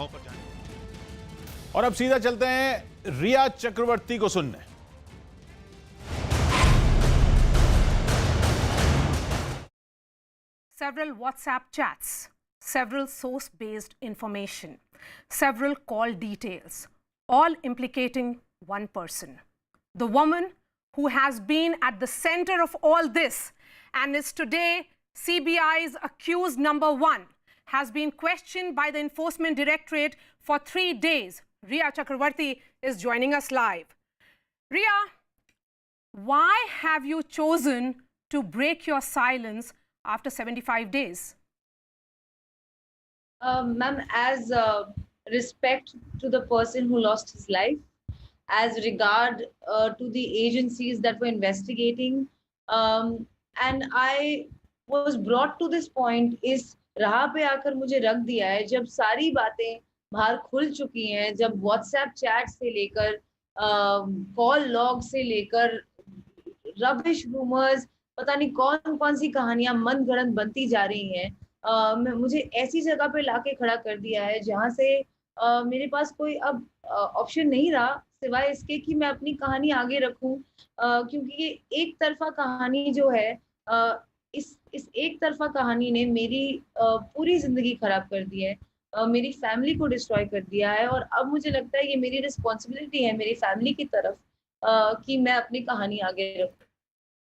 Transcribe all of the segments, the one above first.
जगहों पर जाने। और अब सीधा चलते हैं रिया चक्रवर्ती को सुनने। Several WhatsApp chats, several source-based information, several call details, all implicating one person. The woman who has been at the center of all this and is today CBI's accused number one, has been questioned by the Enforcement Directorate for 3 days. Riya Chakravarti is joining us live. Riya, why have you chosen to break your silence after 75 days? Ma'am, as respect to the person who lost his life, as regard to the agencies that were investigating, and I was brought to this point, इस राह पे आकर मुझे रख दिया है जब सारी बातें बाहर खुल चुकी हैं, जब व्हाट्सएप चैट से लेकर कॉल लॉग से लेकर रबिश रूमर्स, पता नहीं कौन कौन सी कहानियां मन गढ़ंत बनती जा रही हैं। मुझे ऐसी जगह पे लाके खड़ा कर दिया है जहां से मेरे पास कोई अब ऑप्शन नहीं रहा सिवाय इसके कि मैं अपनी कहानी आगे रखूं, क्योंकि ये एक तरफा कहानी जो है, इस एक तरफा कहानी ने मेरी पूरी जिंदगी खराब कर दी है, मेरी फैमिली को डिस्ट्रॉय कर दिया है। और अब मुझे लगता है ये मेरी रिस्पॉन्सिबिलिटी है मेरी फैमिली की तरफ कि मैं अपनी कहानी आगे रखूं।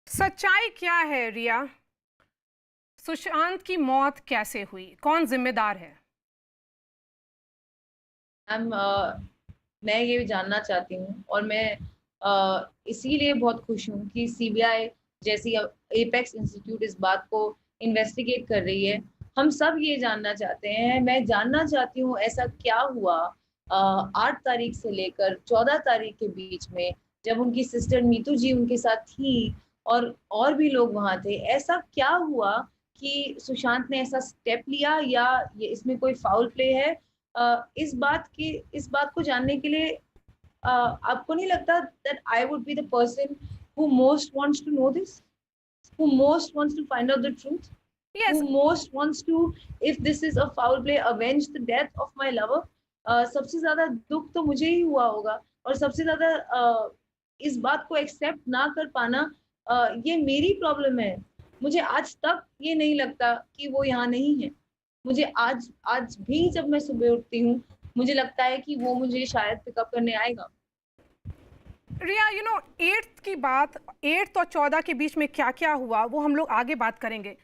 सच्चाई क्या है रिया? सुशांत की मौत कैसे हुई? कौन जिम्मेदार है? मैं ये जानना चाहती हूँ और मैं इसीलिए बहुत खुश हूँ कि सीबीआई जैसी एपेक्स इंस्टीट्यूट इस बात को इन्वेस्टिगेट कर रही है। हम सब ये जानना चाहते हैं, मैं जानना चाहती हूँ ऐसा क्या हुआ 8 तारीख से लेकर 14 तारीख के बीच में, जब उनकी सिस्टर नीतू जी उनके साथ थी और भी लोग वहां थे। ऐसा क्या हुआ कि सुशांत ने ऐसा स्टेप लिया या ये इसमें कोई फाउल प्ले है? इस बात को जानने के लिए आपको नहीं लगता that I would be the person who most wants to know this, who most wants to find out the truth, Yes. who most wants to, if this is a foul play, avenge the death of my lover? सबसे ज्यादा दुख तो मुझे ही हुआ होगा और सबसे ज्यादा इस बात को एक्सेप्ट ना कर पाना ये मेरी प्रॉब्लम है। मुझे आज तक ये नहीं लगता कि वो यहाँ नहीं है। मुझे आज भी जब मैं सुबह उठती हूँ मुझे लगता है कि वो मुझे शायद पिकअप करने आएगा। रिया, 8th की बात, 8th और 14 के बीच में क्या क्या हुआ वो हम लोग आगे बात करेंगे।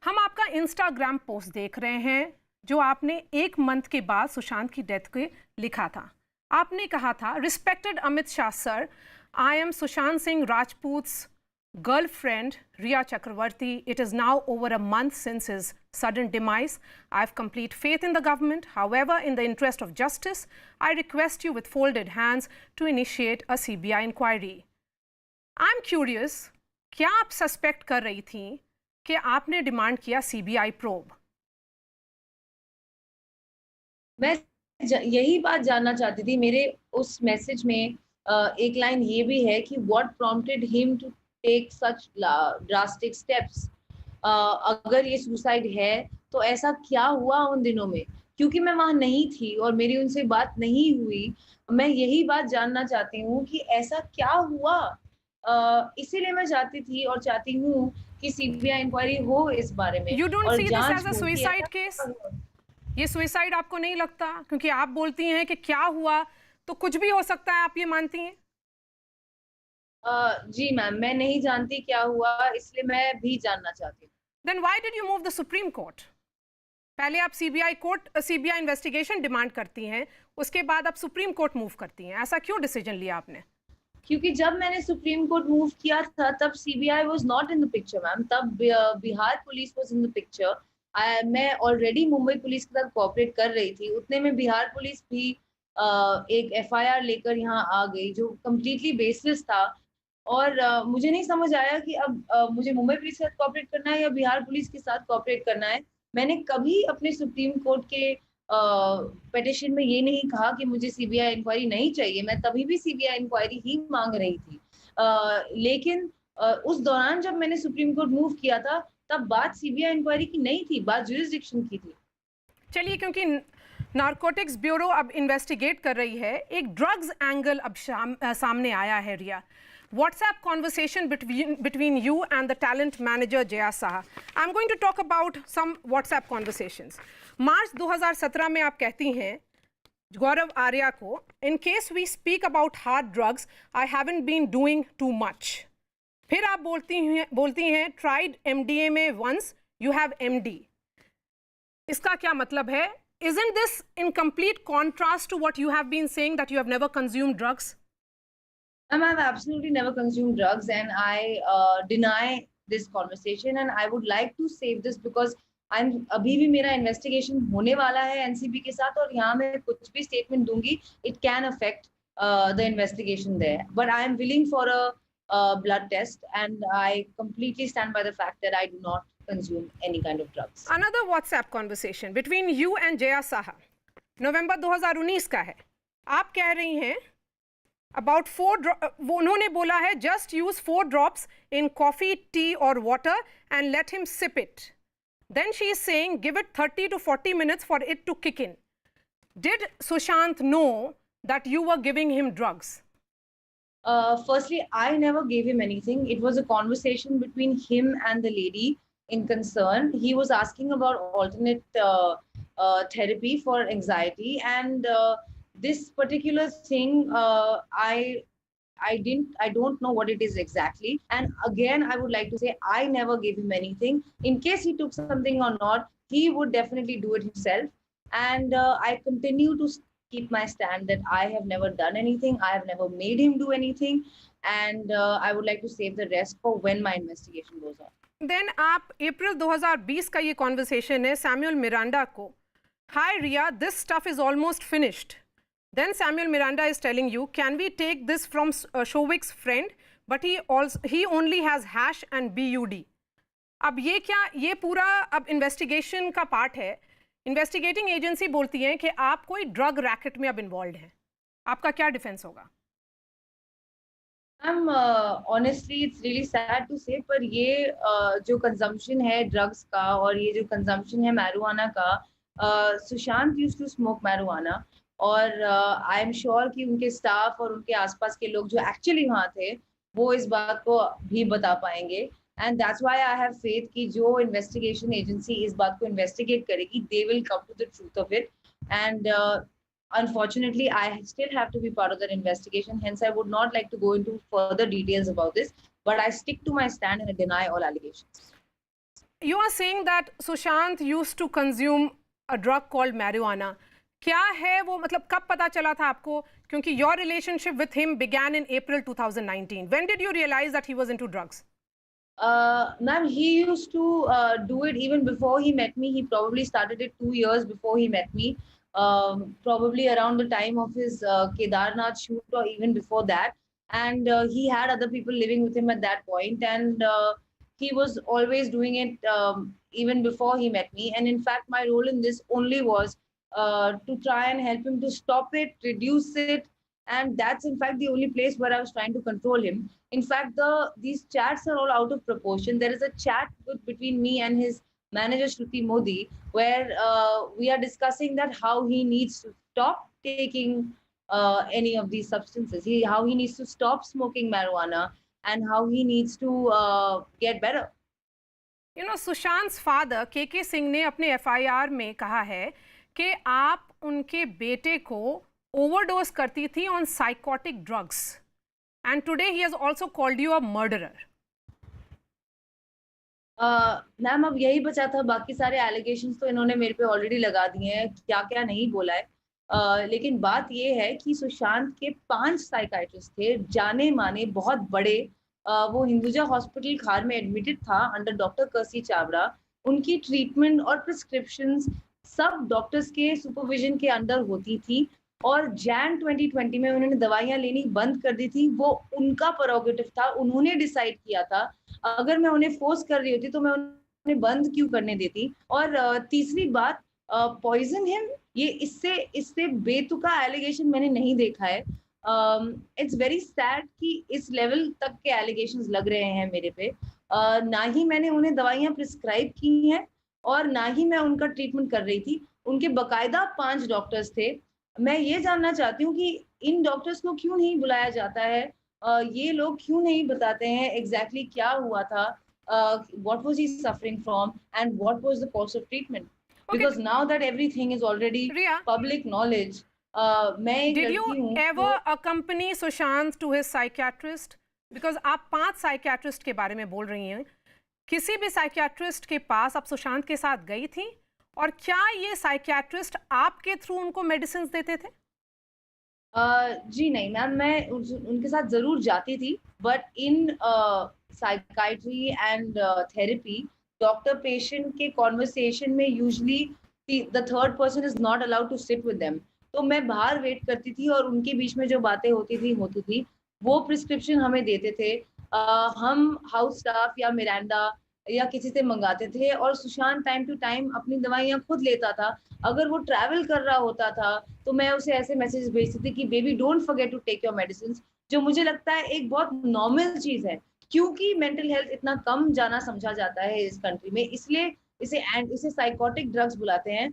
हम आपका इंस्टाग्राम पोस्ट देख रहे हैं जो आपने 1 मंथ के बाद सुशांत की डेथ के लिखा था। आपने कहा था, respected Amit Shah sir, I am Sushant Singh Rajput's girlfriend Riya Chakravarti. It is now over a month since his sudden demise. I have complete faith in the government. However, in the interest of justice, I request you with folded hands to initiate a CBI inquiry. I'm curious, क्या आप suspect कर रही थी कि आपने demand किया CBI probe? मैं यही बात जानना चाहती थी। मेरे उस मैसेज में एक लाइन ये भी है कि what prompted him to take such drastic steps. अगर ये सुसाइड है तो ऐसा क्या हुआ उन दिनों में? क्योंकि मैं वहां नहीं थी और मेरी उनसे बात नहीं हुई, मैं यही बात जानना चाहती हूँ कि ऐसा क्या हुआ। इसीलिए मैं चाहती थी और चाहती हूँ कि सीबीआई इंक्वायरी हो इस बारे में। You don't और see this as a हो कि suicide ऐसा case? क्या हुआ। ये सुसाइड आपको नहीं लगता? क्योंकि आप बोलती हैं कि क्या हुआ तो कुछ भी हो सकता है, आप ये मानती हैं? जी मैम, मैं नहीं जानती क्या हुआ, इसलिए मैं भी जानना चाहती हूँ। Then why did you move the Supreme Court? पहले आप सीबीआई इन्वेस्टिगेशन डिमांड करती हैं, उसके बाद आप सुप्रीम कोर्ट मूव करती हैं। ऐसा क्यों डिसीजन लिया आपने? क्योंकि जब मैंने सुप्रीम कोर्ट मूव किया था तब CBI was not in the picture ma'am, तब Bihar police was in the picture. मैं ऑलरेडी मुंबई पुलिस के साथ कोऑपरेट कर रही थी, उतने में बिहार पुलिस भी एक एफआईआर लेकर यहाँ आ गई जो कम्प्लीटली बेसलेस था। और मुझे नहीं समझ आया कि अब मुझे मुंबई पुलिस के साथ कोऑपरेट करना है या बिहार पुलिस के साथ कोऑपरेट करना है। मैंने कभी अपने सुप्रीम कोर्ट के पिटिशन में ये नहीं कहा कि मुझे सीबीआई इंक्वायरी नहीं चाहिए, मैं तभी भी सीबीआई इंक्वायरी ही मांग रही थी। लेकिन उस दौरान जब मैंने सुप्रीम कोर्ट मूव किया था तब बात सीबीआई इंक्वायरी की नहीं थी, बात ज्यूरिसडिक्शन की थी। चलिए, क्योंकि नारकोटिक्स ब्यूरो अब इन्वेस्टिगेट कर रही है, एक ड्रग्स एंगल अब सामने आया है रिया। WhatsApp conversation between you and the talent manager Jaya Saha. I'm going to talk about some WhatsApp conversations. मार्च 2017 में आप कहती हैं गौरव आर्या को, in case we speak about hard drugs, I haven't been doing too much. फिर आप बोलती हैं tried MDMA once, you have MD. इसका क्या मतलब है? Isn't this in complete contrast to what you have been saying, that you have never consumed drugs? I've absolutely never consumed drugs, and I deny this conversation. And I would like to save this because अभी भी मेरा investigation होने वाला है NCB के साथ, और यहाँ मैं कुछ भी statement दूंगी, it can affect the investigation there. But I am willing for a blood test, and I completely stand by the fact that I do not consume any kind of drugs. Another WhatsApp conversation between you and Jaya Saha, नवंबर 2019 का है। आप कह रही हैं about 4 वो उन्होंने बोला है just use 4 drops in coffee, tea or water and let him sip it. Then she is saying give it 30 to 40 minutes for it to kick in. Did Sushant know that you were giving him drugs? Firstly, I never gave him anything. It was a conversation between him and the lady in concern. He was asking about alternate therapy for anxiety, and this particular thing, I don't know what it is exactly. And again, I would like to say I never gave him anything. In case he took something or not, he would definitely do it himself. And I continue to keep my stand that I have never done anything. I have never made him do anything. And I would like to save the rest for when my investigation goes on. Then आप अप्रैल 2020 का ये conversation है Samuel Miranda को, hi Riya, this stuff is almost finished. Then Samuel Miranda is telling you, can we take this from Shovik's friend, but he only has hash and BUD. अब ये क्या, ये पूरा अब इन्वेस्टिगेशन का पार्ट है. इन्वेस्टिगेटिंग एजेंसी बोलती है कि आप कोई ड्रग रैकेट में अब इन्वॉल्व हैं. आपका क्या डिफेंस होगा? Honestly, it's really sad to say, पर ये जो कंजम्पशन है ड्रग्स का और ये जो कंजम्पशन है मैरिजुआना का, Sushant used to smoke marijuana, और आई एम श्योर कि उनके स्टाफ और उनके आसपास के लोग जो एक्चुअली वहाँ थे वो इस बात को भी बता पाएंगे. And that's why I have faith कि जो इन्वेस्टिगेशन एजेंसी इस बात को इन्वेस्टिगेट करेगी, they will come to the truth of it. And unfortunately, I still have to be part of that investigation. Hence, I would not like to go into further details about this, but I stick to my stand and I deny all allegations. You are saying that Sushant used to consume a drug called marijuana. क्या है वो, मतलब कब पता चला था आपको? क्योंकि your relationship with him began in April 2019. When did you realize that he was into drugs? Ma'am, he used to do it even before he met me. He probably started it 2 years before he met me. Probably around the time of his Kedarnath shoot or even before that. And he had other people living with him at that point. And he was always doing it even before he met me. And in fact, my role in this only was to try and help him to stop it, reduce it. And that's in fact the only place where I was trying to control him. In fact, these chats are all out of proportion. There is a chat between me and his manager Shruti Modi, where we are discussing that how he needs to stop taking any of these substances, how he needs to stop smoking marijuana, and how he needs to get better. You know, Sushant's father KK Singh ने अपने FIR में कहा है कि आप उनके बेटे को overdose करती थी on psychotic drugs, and today he has also called you a murderer. Ma'am, अब यही बचा था, बाकी सारे एलिगेशंस तो इन्होंने मेरे पे ऑलरेडी लगा दिए हैं, क्या क्या नहीं बोला है. लेकिन बात ये है कि सुशांत के 5 साइकाइट्रिस्ट थे, जाने माने बहुत बड़े. वो हिंदुजा हॉस्पिटल खार में एडमिटेड था अंडर डॉक्टर कर्सी चावड़ा. उनकी ट्रीटमेंट और प्रिस्क्रिप्शंस सब डॉक्टर्स के सुपरविजन के अंडर होती थी, और जैन 2020 में उन्होंने दवाइयाँ लेनी बंद कर दी थी. वो उनका प्रोरोगेटिव था, उन्होंने डिसाइड किया था. अगर मैं उन्हें फोर्स कर रही होती तो मैं उन्हें बंद क्यों करने देती. और तीसरी बात, पॉइजन हिम, ये इससे बेतुका एलिगेशन मैंने नहीं देखा है. इट्स वेरी सैड कि इस लेवल तक के एलिगेशंस लग रहे हैं मेरे पे. ना ही मैंने उन्हें दवाइयाँ प्रिस्क्राइब की हैं और ना ही मैं उनका ट्रीटमेंट कर रही थी. उनके बकायदा 5 डॉक्टर्स थे। मैं ये जानना चाहती हूँ कि इन डॉक्टर्स को क्यों नहीं बुलाया जाता है? ये लोग क्यों नहीं बताते हैं एग्ज़ैक्टली क्या हुआ था? What was he suffering from and what was the course of treatment? Okay, Because now that everything is already Riya, public knowledge, मैं एक did you लड़की हूँ ever तो accompany Sushant to his psychiatrist? Because आप 5 psychiatrist के बारे में बोल रही हैं, किसी भी साइकियाट्रिस्ट के पास आप सुशांत के साथ गई थी? और क्या ये साइकियाट्रिस्ट आपके थ्रू उनको मेडिसिन देते थे? जी नहीं मैम, मैं उनके साथ ज़रूर जाती थी, but in psychiatry and therapy doctor patient के कॉन्वर्सेशन में usually the third person is not allowed to sit with them. तो मैं बाहर वेट करती थी और उनके बीच में जो बातें होती थी वो प्रिस्क्रिप्शन हमें देते थे। हम हाउस स्टाफ या मिरांडा या किसी से मंगाते थे और सुशांत टाइम टू टाइम अपनी दवाइयाँ खुद लेता था। अगर वो ट्रैवल कर रहा होता था तो मैं उसे ऐसे मैसेज भेजती थी कि baby don't forget to take your medicine, जो मुझे लगता है एक बहुत नॉर्मल चीज है, क्योंकि मेंटल हेल्थ इतना कम जाना समझा जाता है इस कंट्री में, इसलिए इसे साइकोटिक ड्रग्स बुलाते हैं।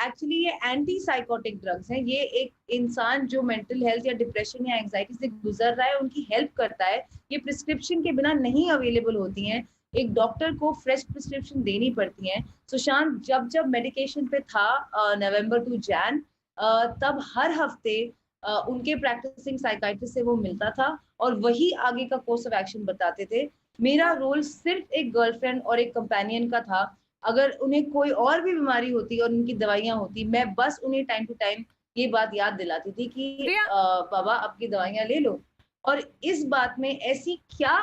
एक्चुअली ये एंटी साइकोटिक ड्रग्स हैं। ये एक इंसान जो मेंटल हेल्थ या डिप्रेशन या एंजाइटी से गुजर रहा है उनकी हेल्प करता है। ये प्रिस्क्रिप्शन के बिना नहीं अवेलेबल होती हैं, एक डॉक्टर को फ्रेश प्रिस्क्रिप्शन देनी पड़ती है। सुशांत जब जब मेडिकेशन पे था नवंबर टू जैन, तब हर हफ्ते उनके प्रैक्टिसिंग साइकाइट्रिस्ट से वो मिलता था और वही आगे का कोर्स ऑफ एक्शन बताते थे। मेरा रोल सिर्फ एक गर्लफ्रेंड और एक कंपेनियन का था। अगर उन्हें कोई और भी बीमारी होती और उनकी दवाइयाँ होती, मैं बस उन्हें टाइम टू टाइम ये बात याद दिलाती थी कि बाबा आपकी दवाइयाँ ले लो। और इस बात में ऐसी क्या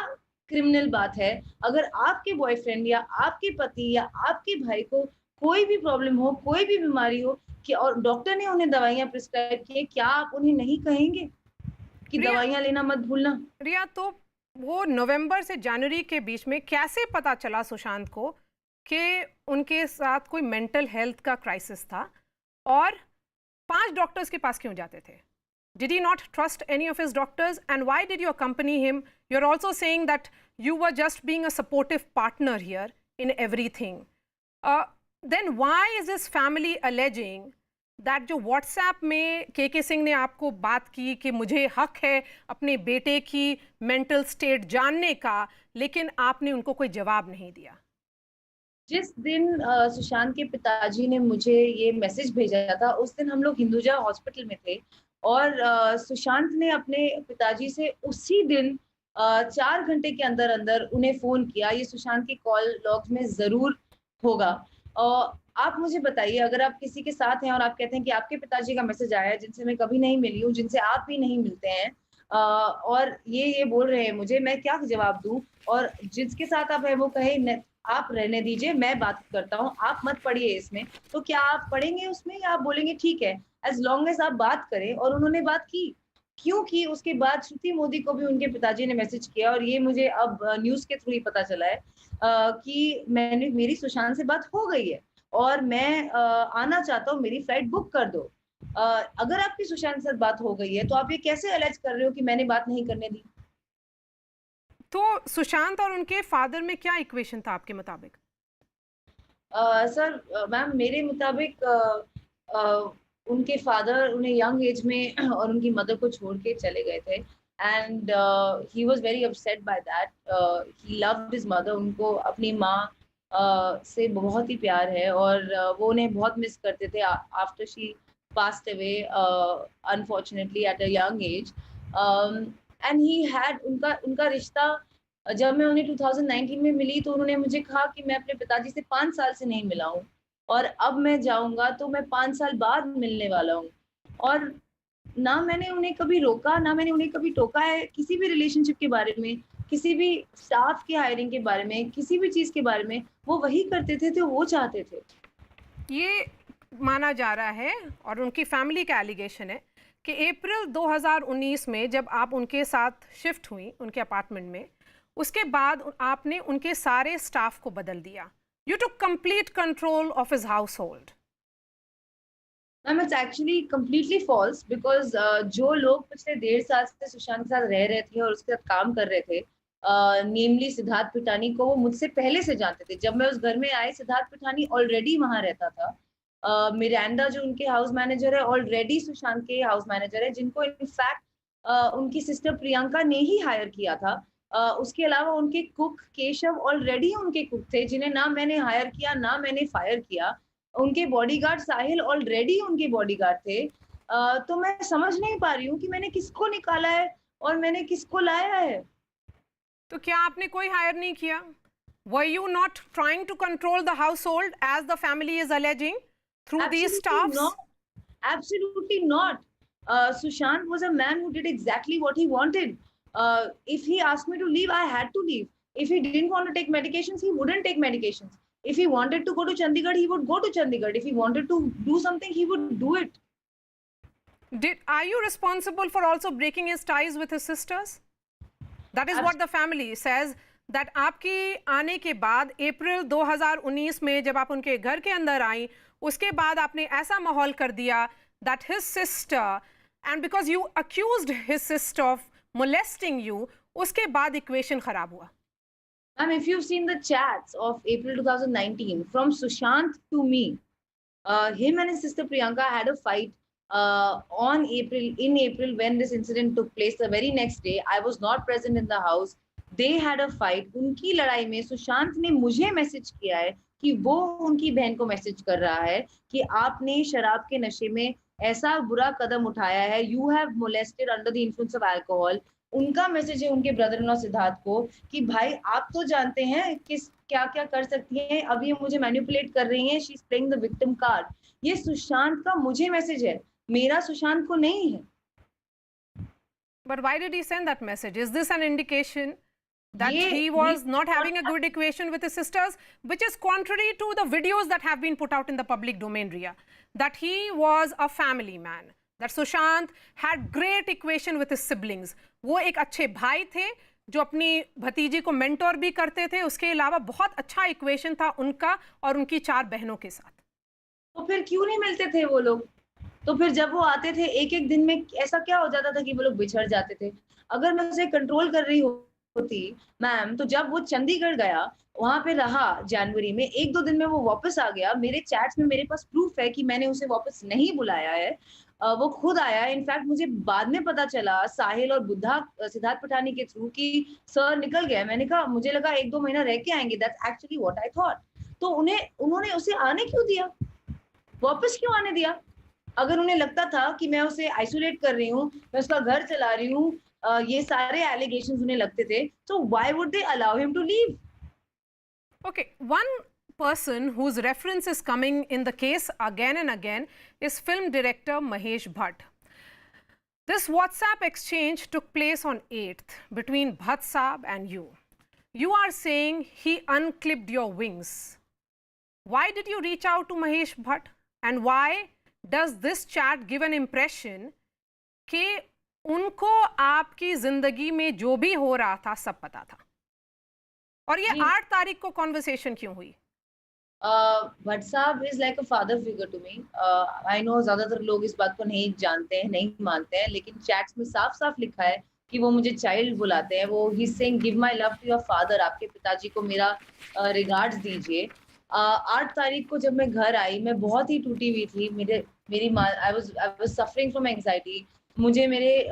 क्रिमिनल बात है? अगर आपके बॉयफ्रेंड या आपके पति या आपके भाई को कोई भी प्रॉब्लम हो, कोई भी बीमारी हो कि और डॉक्टर ने उन्हें दवाइयाँ प्रिस्क्राइब की है, क्या आप उन्हें नहीं कहेंगे कि रिया, दवाइयाँ लेना मत भूलना? रिया, तो वो नवंबर से जनवरी के बीच में कैसे पता चला सुशांत को कि उनके साथ कोई मेंटल हेल्थ का क्राइसिस था? और 5 डॉक्टर्स के पास क्यों जाते थे? Did he not trust any of his doctors? And why did you accompany him? You're also saying that you were just being a supportive partner here in everything. Then why is this family alleging that जो WhatsApp में के सिंह ने आपको बात की कि मुझे हक है अपने बेटे की मेंटल स्टेट जानने का, लेकिन आपने उनको कोई जवाब नहीं दिया? जिस दिन सुशांत के पिताजी ने मुझे ये मैसेज भेजा था, उस दिन हम लोग हिंदुजा हॉस्पिटल में थे और सुशांत ने अपने पिताजी से उसी दिन 4 घंटे के अंदर अंदर उन्हें फोन किया। ये सुशांत की कॉल लॉग्स में जरूर होगा। आप मुझे बताइए, अगर आप किसी के साथ हैं और आप कहते हैं कि आपके पिताजी का मैसेज आया है जिनसे मैं कभी नहीं मिली हूँ, जिनसे आप भी नहीं मिलते हैं, और ये बोल रहे हैं मुझे, मैं क्या जवाब दूं? और जिसके साथ आप है वो कहे आप रहने दीजिए, मैं बात करता हूँ, आप मत पढ़िए इसमें, तो क्या आप पढ़ेंगे उसमें या आप बोलेंगे ठीक है एज लॉन्ग एज आप बात करें? और उन्होंने बात की। क्योंकि उसके बाद श्रुति मोदी को भी उनके पिताजी ने मैसेज किया और ये मुझे अब न्यूज के थ्रू ही पता चला है कि मेरी सुशांत से बात हो गई है और मैं आना चाहता हूँ, मेरी फ्लाइट बुक कर दो। अगर आपकी सुशांत से बात हो गई है तो आप ये कैसे अलेज कर रहे हो कि मैंने बात नहीं करने दी? तो सुशांत और उनके फादर में क्या इक्वेशन था आपके मुताबिक? सर मैम, मेरे मुताबिक उनके फादर उन्हें यंग एज में और उनकी मदर को छोड़ के चले गए थे and he was very upset by that. He loved his mother. उनको अपनी माँ से बहुत ही प्यार है और वो उन्हें बहुत मिस करते थे after she passed away unfortunately at a young age. And he had उनका रिश्ता, जब मैं उन्हें 2019 में मिली तो उन्होंने मुझे कहा कि मैं अपने पिताजी से 5 साल से नहीं मिला हूँ और अब मैं जाऊंगा तो मैं 5 साल बाद मिलने वाला हूँ। और ना मैंने उन्हें कभी रोका, ना मैंने उन्हें कभी टोका है किसी भी रिलेशनशिप के बारे में, किसी भी स्टाफ की हायरिंग के बारे में, किसी भी चीज़ के बारे में। वो वही करते थे जो वो चाहते थे। ये माना जा रहा है और उनकी फैमिली का एलिगेशन है कि अप्रैल 2019 में जब आप उनके साथ शिफ्ट हुई उनके अपार्टमेंट में, उसके बाद आपने उनके सारे स्टाफ को बदल दिया। You took complete control of his household. Ma'am, it's actually completely false because जो लोग पिछले 1.5 साल से सुशांत के साथ रह रहे थे और उसके साथ काम कर रहे थे, नेमली सिद्धार्थ पिठानी को वो मुझसे पहले से जानते थे। जब मैं उस घर में आई, सिद्धार्थ पिठानी ऑलरेडी वहाँ रहता था मिरांडा जो उनके हाउस मैनेजर है ऑलरेडी सुशांत के हाउस मैनेजर है, जिनको इनफैक्ट उनकी सिस्टर प्रियंका ने ही हायर किया था। उसके अलावा उनके कुक केशव ऑलरेडी उनके कुक थे, जिन्हें ना मैंने हायर किया ना मैंने फायर किया। उनके बॉडीगार्ड साहिल ऑलरेडी उनके बॉडीगार्ड थे। तो मैं समझ नहीं पा रही हूँ कि मैंने किसको निकाला है और मैंने किसको लाया है। तो क्या आपने कोई हायर नहीं किया? Were you not trying to control the household as the family is alleging through these staffs? Not. Absolutely not. Sushant was a man who did exactly what he wanted. If he asked me to leave, I had to leave. If he didn't want to take medications, he wouldn't take medications. If he wanted to go to Chandigarh, he would go to Chandigarh. If he wanted to do something, he would do it. Are you responsible for also breaking his ties with his sisters? That is what the family says. That आपकी आने के बाद अप्रैल 2019 में जब आप उनके घर के अंदर आई, उसके बाद आपने ऐसा माहौल कर दिया that his sister, and because you accused his sister of molesting you, उसके बाद इक्वेशन खराब हुआ। Ma'am, if you've seen the chats of April 2019 from Sushant to me, him and his sister Priyanka had a fight in April when this incident took place. The very next day, I was not present in the house. They had a fight. उनकी लड़ाई में सुशांत ने मुझे message किया है कि वो उनकी बहन को मैसेज कर रहा है कि आपने शराब के नशे में ऐसा बुरा कदम उठाया है, you have molested under the influence of alcohol. उनका मैसेज है उनके ब्रदर इन लॉ सिद्धार्थ को कि भाई आप तो जानते हैं कि क्या क्या कर सकती हैं, अब ये मुझे मैनिपुलेट कर रही हैं, she is playing the victim card. ये सुशांत का मुझे मैसेज है, मेरा सुशांत को नहीं है। But why did he send that message? Is this an indication that he was not having a good equation with his sisters, which is contrary to the videos that have been put out in the public domain, Riya, that he was a family man, that Sushant had great equation with his siblings. वो एक अच्छे भाई थे जो अपनी भतीजी को mentor भी करते थे, उसके अलावा बहुत अच्छा इक्वेशन था उनका और उनकी 4 बहनों के साथ। तो फिर क्यों नहीं मिलते थे वो लोग? तो फिर जब वो आते थे एक एक दिन में ऐसा क्या हो जाता था कि वो लोग बिछड़ जाते थे? अगर मैं उसे कंट्रोल कर रही होती मैम, तो जब वो चंडीगढ़ गया, वहां पे रहा जनवरी में, 1-2 दिन में वो वापस आ गया। मेरे चैट्स में मेरे पास प्रूफ है कि मैंने उसे वापस नहीं बुलाया है, वो खुद आया। इनफैक्ट मुझे बाद में पता चला साहिल और बुद्धा सिद्धार्थ पठानी के थ्रू कि सर निकल गया। मैंने कहा मुझे लगा 1-2 महीना रह के आएंगे, that's actually what I thought. तो उन्होंने उसे आने क्यों दिया, वापस क्यों आने दिया? अगर उन्हें लगता था कि मैं उसे आइसोलेट कर रही हूँ, मैं उसका घर चला रही हूँ, ये सारे एलिगेशंस उन्हें लगते थे, so why would they allow him to leave? Okay, one person whose reference is coming in the case again and again is film director Mahesh Bhatt. This WhatsApp exchange took place on 8th between Bhatt Saab and you. You are saying he unclipped your wings. Why did you reach out to Mahesh Bhatt? And why does this chat give an impression कि उनको आपकी जिंदगी में जो भी हो रहा था सब पता था? और ये 8 तारीख को कॉन्वर्सेशन क्यों हुई? Bhatt sahab is like a father figure to me. I know ज्यादातर लोग इस बात को नहीं जानते हैं, नहीं मानते हैं, लेकिन चैट्स में साफ साफ लिखा है कि वो मुझे चाइल्ड बुलाते हैं। वो he saying give my love to your father, आपके पिताजी को मेरा रिगार्ड्स दीजिए। 8 तारीख को जब मैं घर आई, मैं बहुत ही टूटी हुई थी। मेरी माँ, I was suffering from anxiety. मुझे मेरे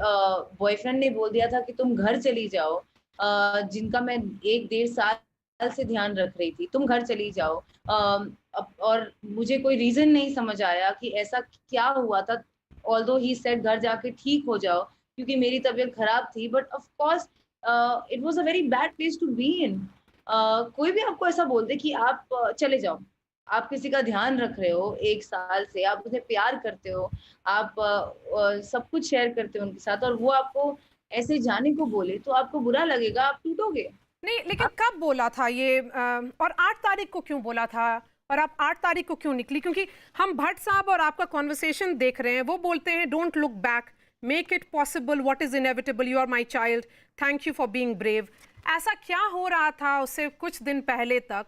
बॉयफ्रेंड ने बोल दिया था कि तुम घर चली जाओ, जिनका मैं 1-1.5 साल से ध्यान रख रही थी, तुम घर चली जाओ। और मुझे कोई रीजन नहीं समझ आया कि ऐसा क्या हुआ था। ऑल्दो ही सेड घर जाके ठीक हो जाओ, क्योंकि मेरी तबीयत खराब थी, but of course it was a very bad place to be in. कोई भी आपको ऐसा बोल दे कि आप चले जाओ, आप किसी का ध्यान रख रहे हो 1 साल से, आप उन्हें प्यार करते हो, आप सब कुछ शेयर करते हो उनके साथ, और वो आपको ऐसे जाने को बोले तो आपको बुरा लगेगा, आप टूटोगे। नहीं, लेकिन कब बोला था ये, और 8 तारीख को क्यों बोला था, और आप 8 तारीख को क्यों निकली? क्योंकि हम भट्ट साहब और आपका कॉन्वर्सेशन देख रहे हैं, वो बोलते हैं don't look back, make it possible, what is inevitable, you are my child, thank you for being brave. ऐसा क्या हो रहा था उससे कुछ दिन पहले तक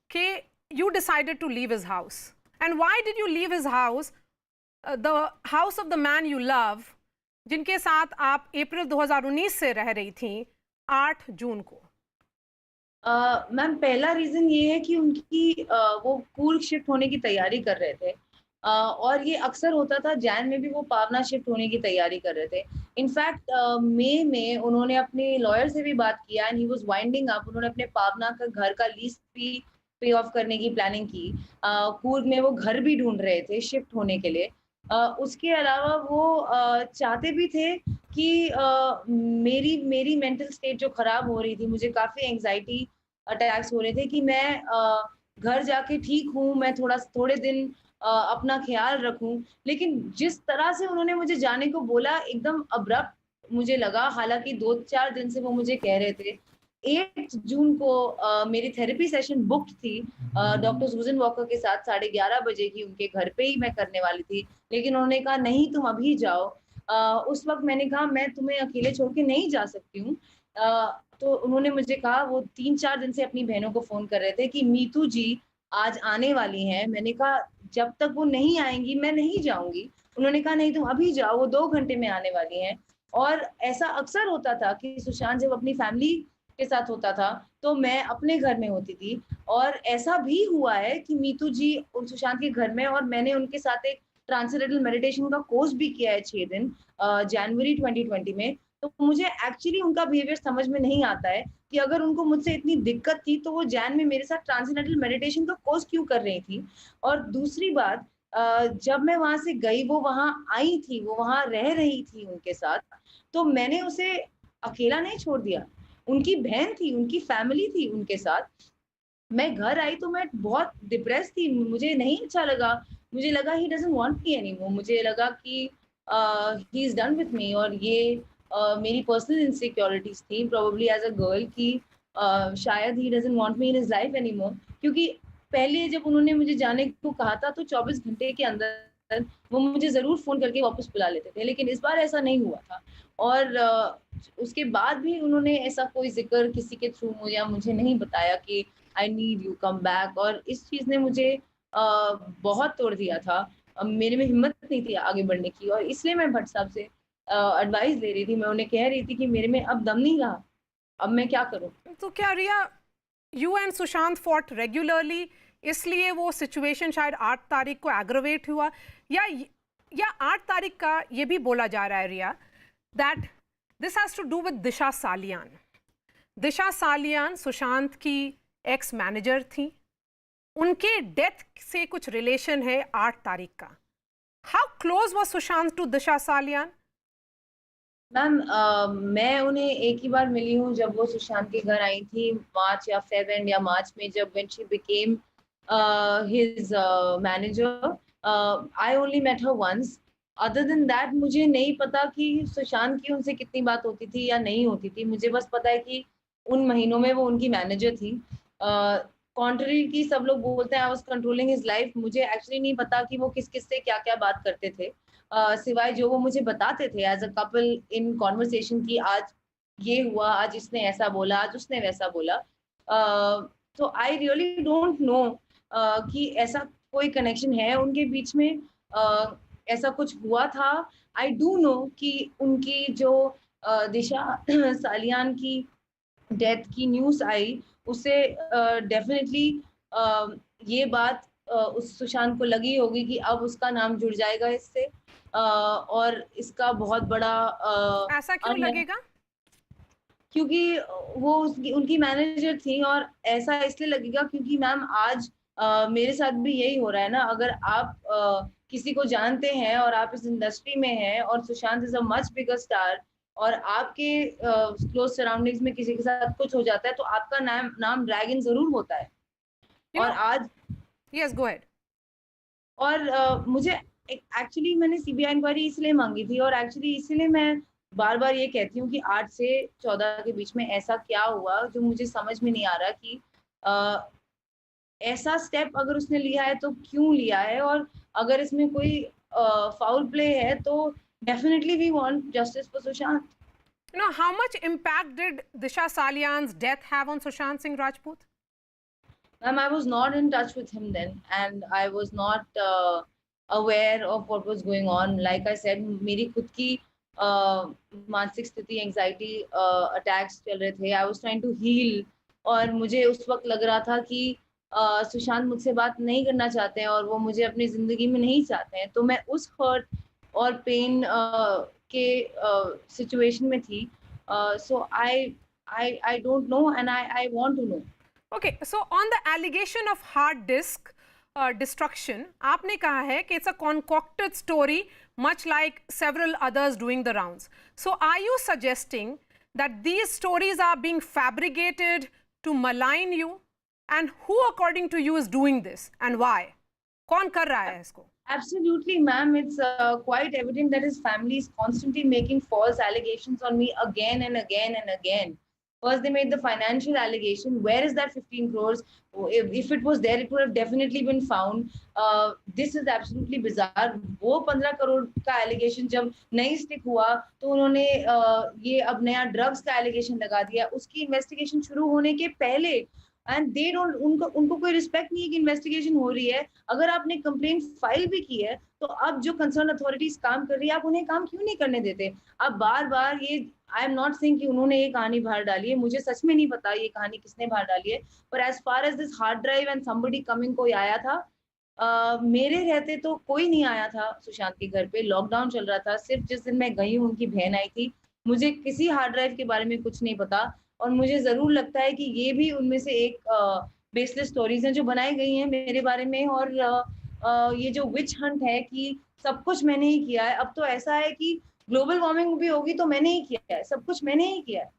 कि you decided to leave his house? And why did you leave his house, the house of the man you love, जिनके साथ आप अप्रैल 2019 से रह रही थी 8 जून को? मैम, पहला रीजन ये है कि उनकी वो कूर्ग शिफ्ट होने की तैयारी कर रहे थे। और ये अक्सर होता था, जैन में भी वो पावना शिफ्ट होने की तैयारी कर रहे थे। इनफैक्ट मई में उन्होंने अपने लॉयर से भी बात किया and he was winding up. उन्होंने अपने पावना का घर का लीज भी पे ऑफ करने की प्लानिंग की। कूर्ग में वो घर भी ढूंढ रहे थे शिफ्ट होने के लिए। उसके अलावा वो चाहते भी थे कि मेरी मेरी मेंटल स्टेट जो खराब हो रही थी, मुझे काफी एंजाइटी अटैक्स हो रहे थे कि मैं घर जाके ठीक हूँ, मैं थोड़े दिन अपना ख्याल रखूं। लेकिन जिस तरह से उन्होंने मुझे जाने को बोला, एकदम अब्रप्ट मुझे लगा। हालांकि 2-4 दिन से वो मुझे कह रहे थे। 8 जून को मेरी थेरेपी सेशन बुक्ड थी डॉक्टर सुजन वॉकर के साथ 11:30 बजे की, उनके घर पे ही मैं करने वाली थी। लेकिन उन्होंने कहा नहीं, तुम अभी जाओ। उस वक्त मैंने कहा मैं तुम्हें अकेले छोड़ के नहीं जा सकती हूँ। तो उन्होंने मुझे कहा, वो 3-4 दिन से अपनी बहनों को फोन कर रहे थे कि मीतू जी आज आने वाली हैं। मैंने कहा जब तक वो नहीं आएंगी मैं नहीं जाऊंगी। उन्होंने कहा नहीं, तुम अभी जाओ, वो 2 घंटे में आने वाली हैं। और ऐसा अक्सर होता था कि सुशांत जब अपनी फैमिली के साथ होता था तो मैं अपने घर में होती थी। और ऐसा भी हुआ है कि मीतू जी उन सुशांत के घर में, और मैंने उनके साथ एक ट्रांसेंडेंटल मेडिटेशन का कोर्स भी किया है 6 दिन जनवरी 2020 में। तो मुझे एक्चुअली उनका बिहेवियर समझ में नहीं आता है कि अगर उनको मुझसे इतनी दिक्कत थी तो वो जैन में मेरे साथ ट्रांसेंडेंटल मेडिटेशन का कोर्स क्यों कर रही थी। और दूसरी बात, जब मैं वहां से गई, वो वहां आई थी, वो वहां रह रही थी उनके साथ, तो मैंने उसे अकेला नहीं छोड़ दिया। उनकी बहन थी, उनकी फैमिली थी उनके साथ। मैं घर आई तो मैं बहुत डिप्रेस थी, मुझे नहीं अच्छा लगा। मुझे लगा he doesn't want me anymore. मुझे लगा कि he is done with me. और ये मेरी पर्सनल इनसिक्योरिटीज थी प्रोबेबली एज अ गर्ल कि शायद he doesn't want me in his life anymore. क्योंकि पहले जब उन्होंने मुझे जाने को कहा था तो 24 घंटे के अंदर वो मुझे जरूर फोन करके वापस बुला लेते थे, लेकिन इस बार ऐसा नहीं हुआ था। और उसके बाद भी उन्होंने ऐसा कोई जिक्र किसी के थ्रू मुझे नहीं बताया कि I need you come back. और इस चीज ने मुझे बहुत तोड़ दिया था। मेरे में हिम्मत नहीं थी आगे बढ़ने की, और इसलिए मैं भट्ट साहब से एडवाइस ले रही थी। मैं उन्हें कह रही थी कि मेरे में अब दम नहीं रहा, अब मैं क्या करूं। तो क्या Riya, you and Sushant fought regularly, इसलिए वो सिचुएशन शायद 8 तारीख को एग्रवेट हुआ, या 8 तारीख का ये भी बोला जा रहा है Riya that this has to do with Disha Salian. Disha Salian Sushant की एक्स मैनेजर थी, उनके डेथ से कुछ रिलेशन है 8 तारीख का। How close was Sushant to Disha Salian? Ma'am, मैं उन्हें एक ही बार मिली हूँ जब वो सुशांत के घर आई थी, मार्च या फेब एंड या मार्च में, जब when she became his manager. I only met her once. Other than that मुझे नहीं पता कि सुशांत की उनसे कितनी बात होती थी या नहीं होती थी। मुझे बस पता है कि उन महीनों में वो उनकी मैनेजर थी। कॉन्ट्ररी की सब लोग बोलते हैं I was controlling his life. मुझे एक्चुअली नहीं पता कि वो किस किस से क्या क्या बात करते थे, सिवाय जो वो मुझे बताते थे as a couple in conversation की आज ये हुआ, आज इसने ऐसा बोला, आज उसने वैसा बोला। तो आई रियली डोंट नो कि ऐसा कोई कनेक्शन है उनके बीच में, ऐसा कुछ हुआ था। आई डू नो कि उनकी जो दिशा सालियान की डेथ की न्यूज़ आई, उससे डेफिनेटली ये बात उस सुशांत को लगी होगी कि अब उसका नाम जुड़ जाएगा इससे। और इसका बहुत बड़ा ऐसा क्यों लगेगा? क्योंकि वो उनकी मैनेजर थी। और ऐसा इसलिए लगेगा क्योंकि मैम आज मेरे साथ भी यही हो रहा है ना। अगर आप किसी को जानते हैं और आप इस इंडस्ट्री में हैं और Sushant is a much bigger star, और आपके क्लोज सराउंडिंग्स में किसी के साथ कुछ हो जाता है तो आपका नाम ड्रैगन जरूर होता है। और आज यस, गो अहेड। और मुझे एक्चुअली मैंने सीबीआई इंक्वायरी इसलिए मांगी थी, और एक्चुअली इसलिए मैं बार बार ये कहती हूँ कि 8 से 14 के बीच में ऐसा क्या हुआ जो मुझे समझ में नहीं आ रहा कि ऐसा स्टेप अगर उसने लिया है तो क्यों लिया है। और अगर इसमें कोई फाउल प्ले है तो definitely we want justice for Sushant. You know, how much impact did Disha Salian's death have on Sushant Singh Rajput? Ma'am, I was not in touch with him then, and I was not aware of what was going on. Like I said, मेरी खुद की मानसिक स्थिति, anxiety attacks चल रहे थे। I was trying to heal, और मुझे उस वक्त लग रहा था कि सुशांत मुझसे बात नहीं करना चाहते हैं और वो मुझे अपनी जिंदगी में नहीं चाहते हैं, तो मैं उस हर्ट और पेन के सिचुएशन में थी. So I don't know and I want to know. Okay, so on the allegation of hard disk destruction, आपने कहा है कि it's a concocted story, much like several others doing the rounds. So are you suggesting that these stories are being fabricated to malign you? And who, according to you, is doing this and why? कौन कर रहा है इसको? Absolutely, ma'am. It's quite evident that his family is constantly making false allegations on me again and again and again. First, they made the financial allegation. Where is that 15 crores? If it was there, it would have definitely been found. This is absolutely bizarre. वो 15 करोड़ का allegation जब नहीं stick हुआ, तो उन्होंने ये अब नया drugs का allegation लगा दिया. उसकी investigation शुरू होने के पहले, एंड दे डोंट, उनको कोई रिस्पेक्ट नहीं है कि इन्वेस्टिगेशन हो रही है. अगर आपने कंप्लेंट फाइल भी की है, तो अब जो कंसर्न अथॉरिटीज काम कर रही है, आप उन्हें काम क्यों नहीं करने देते? आप बार बार ये, आई एम नॉट सेइंग कि उन्होंने ये कहानी बाहर डाली है, मुझे सच में नहीं पता ये कहानी किसने बाहर डाली है, पर as far as this hard drive and somebody coming, कोई आया था. मेरे रहते तो कोई नहीं आया था सुशांत के घर पे. लॉकडाउन चल रहा था. सिर्फ जिस दिन मैं गई हूँ, उनकी बहन आई थी. मुझे किसी हार्ड ड्राइव के बारे में कुछ नहीं पता, और मुझे जरूर लगता है कि ये भी उनमें से एक बेसलेस स्टोरीज हैं जो बनाई गई हैं मेरे बारे में. और ये जो विच हंट है कि सब कुछ मैंने ही किया है, अब तो ऐसा है कि ग्लोबल वार्मिंग भी होगी तो मैंने ही किया है, सब कुछ मैंने ही किया है.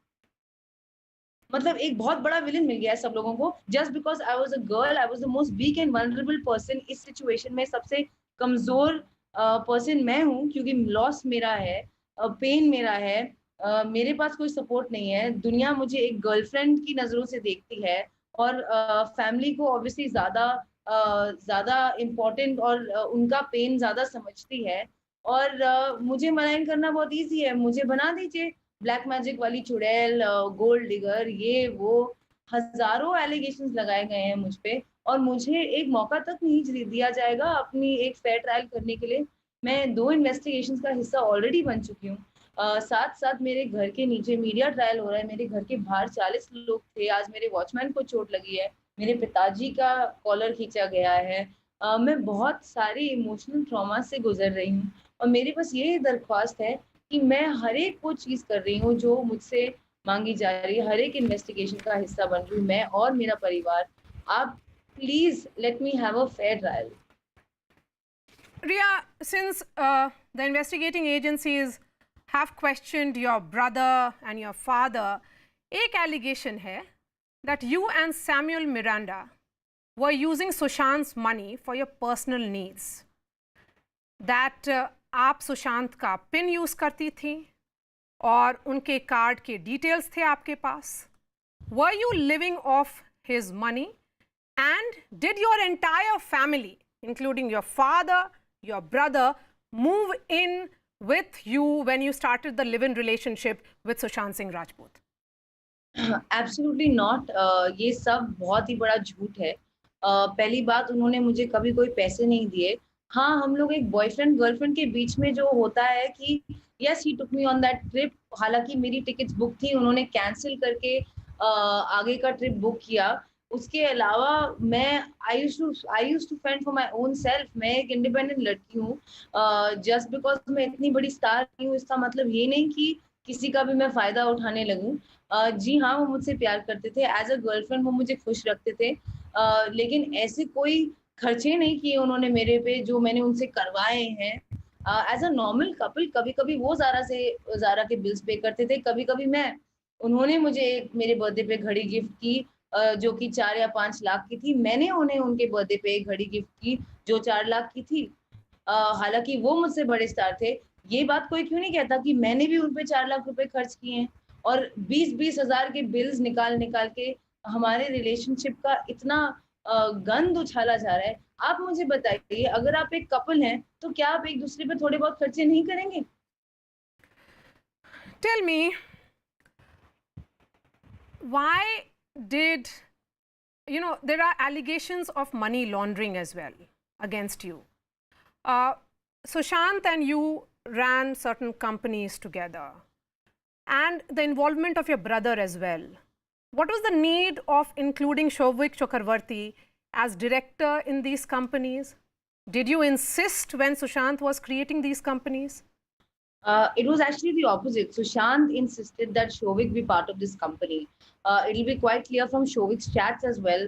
मतलब एक बहुत बड़ा विलन मिल गया है सब लोगों को, just because I was a girl, I was the most weak and vulnerable person. इस सिचुएशन में सबसे कमजोर पर्सन मैं हूँ, क्योंकि लॉस मेरा है, पेन मेरा है, मेरे पास कोई सपोर्ट नहीं है. दुनिया मुझे एक गर्लफ्रेंड की नजरों से देखती है, और फैमिली को ऑब्वियसली ज्यादा इम्पोर्टेंट और उनका पेन ज्यादा समझती है. और मुझे मलाइन करना बहुत इजी है. मुझे बना दीजिए ब्लैक मैजिक वाली चुड़ैल, गोल्ड डिगर, ये वो, हजारों एलिगेशंस लगाए गए हैं मुझ पे, और मुझे एक मौका तक नहीं दिया जाएगा अपनी एक फेयर ट्रायल करने के लिए. मैं 2 इन्वेस्टिगेशंस का हिस्सा ऑलरेडी बन चुकी हूँ. साथ साथ मेरे घर के नीचे मीडिया ट्रायल हो रहा है, मेरे घर के बाहर 40 लोग थे. आज मेरे वॉचमैन को चोट लगी है, मेरे पिताजी का कॉलर खींचा गया है. मैं बहुत सारे इमोशनल ट्रॉमा से गुजर रही हूँ, और मेरी बस ये दरख्वास्त है कि मैं हर एक वो चीज़ कर रही हूँ जो मुझसे मांगी जा रही है. हर एक इन्वेस्टिगेशन का हिस्सा बन रही हूँ मैं और मेरा परिवार. आप please let me have a fair trial. Riya, since the investigating agencies have questioned your brother and your father, एक allegation है that you and Samuel Miranda were using Sushant's money for your personal needs. That आप सुशांत का pin use करती थी और उनके card के details थे आपके पास. Were you living off his money? And did your entire family, including your father, your brother, move in with you when you started the live-in relationship with Sushant Singh Rajput? Absolutely not. ये सब बहुत ही बड़ा झूठ है. पहली बात, उन्होंने मुझे कभी कोई पैसे नहीं दिए. हाँ, हम लोग एक बॉयफ्रेंड गर्लफ्रेंड के बीच में जो होता है कि yes he took me on that trip. हालांकि मेरी टिकट्स बुक थी, उन्होंने कैंसिल करके आगे का ट्रिप बुक किया. उसके अलावा मैं I used to fend for my own self. मैं एक इंडिपेंडेंट लड़की हूँ. जस्ट बिकॉज मैं इतनी बड़ी स्टार नहीं हूँ, इसका मतलब ये नहीं कि किसी का भी मैं फायदा उठाने लगूं. जी हाँ, वो मुझसे प्यार करते थे. एज अ गर्लफ्रेंड वो मुझे खुश रखते थे, लेकिन ऐसे कोई खर्चे नहीं किए उन्होंने मेरे पे जो मैंने उनसे करवाए हैं. एज अ नॉर्मल कपल कभी कभी वो ज़ारा के बिल्स पे करते थे, कभी कभी मैं. उन्होंने मुझे एक मेरे बर्थडे पे घड़ी गिफ्ट की जो कि 4 या 5 लाख की थी. मैंने उन्हें उनके बर्थडे पे एक घड़ी गिफ्ट की जो 4 लाख की थी. हालांकि वो मुझसे बड़े स्टार थे. ये बात कोई क्यों नहीं कहता कि मैंने भी उन पे 4 लाख रुपए खर्च किए हैं, और 20-20 हजार के बिल्स निकाल के हमारे रिलेशनशिप का इतना गंद उछाला जा रहा है. आप मुझे बताइए, अगर आप एक कपल हैं तो क्या आप एक दूसरे पे थोड़े बहुत खर्चे नहीं करेंगे? Tell me, why did, you know, there are allegations of money laundering as well against you. Sushant and you ran certain companies together, and the involvement of your brother as well. What was the need of including Shouvik Chakravarti as director in these companies? Did you insist when Sushant was creating these companies? It was actually the opposite. Sushant insisted that Shovik be part of this company. It'll be quite clear from Shovik's chats as well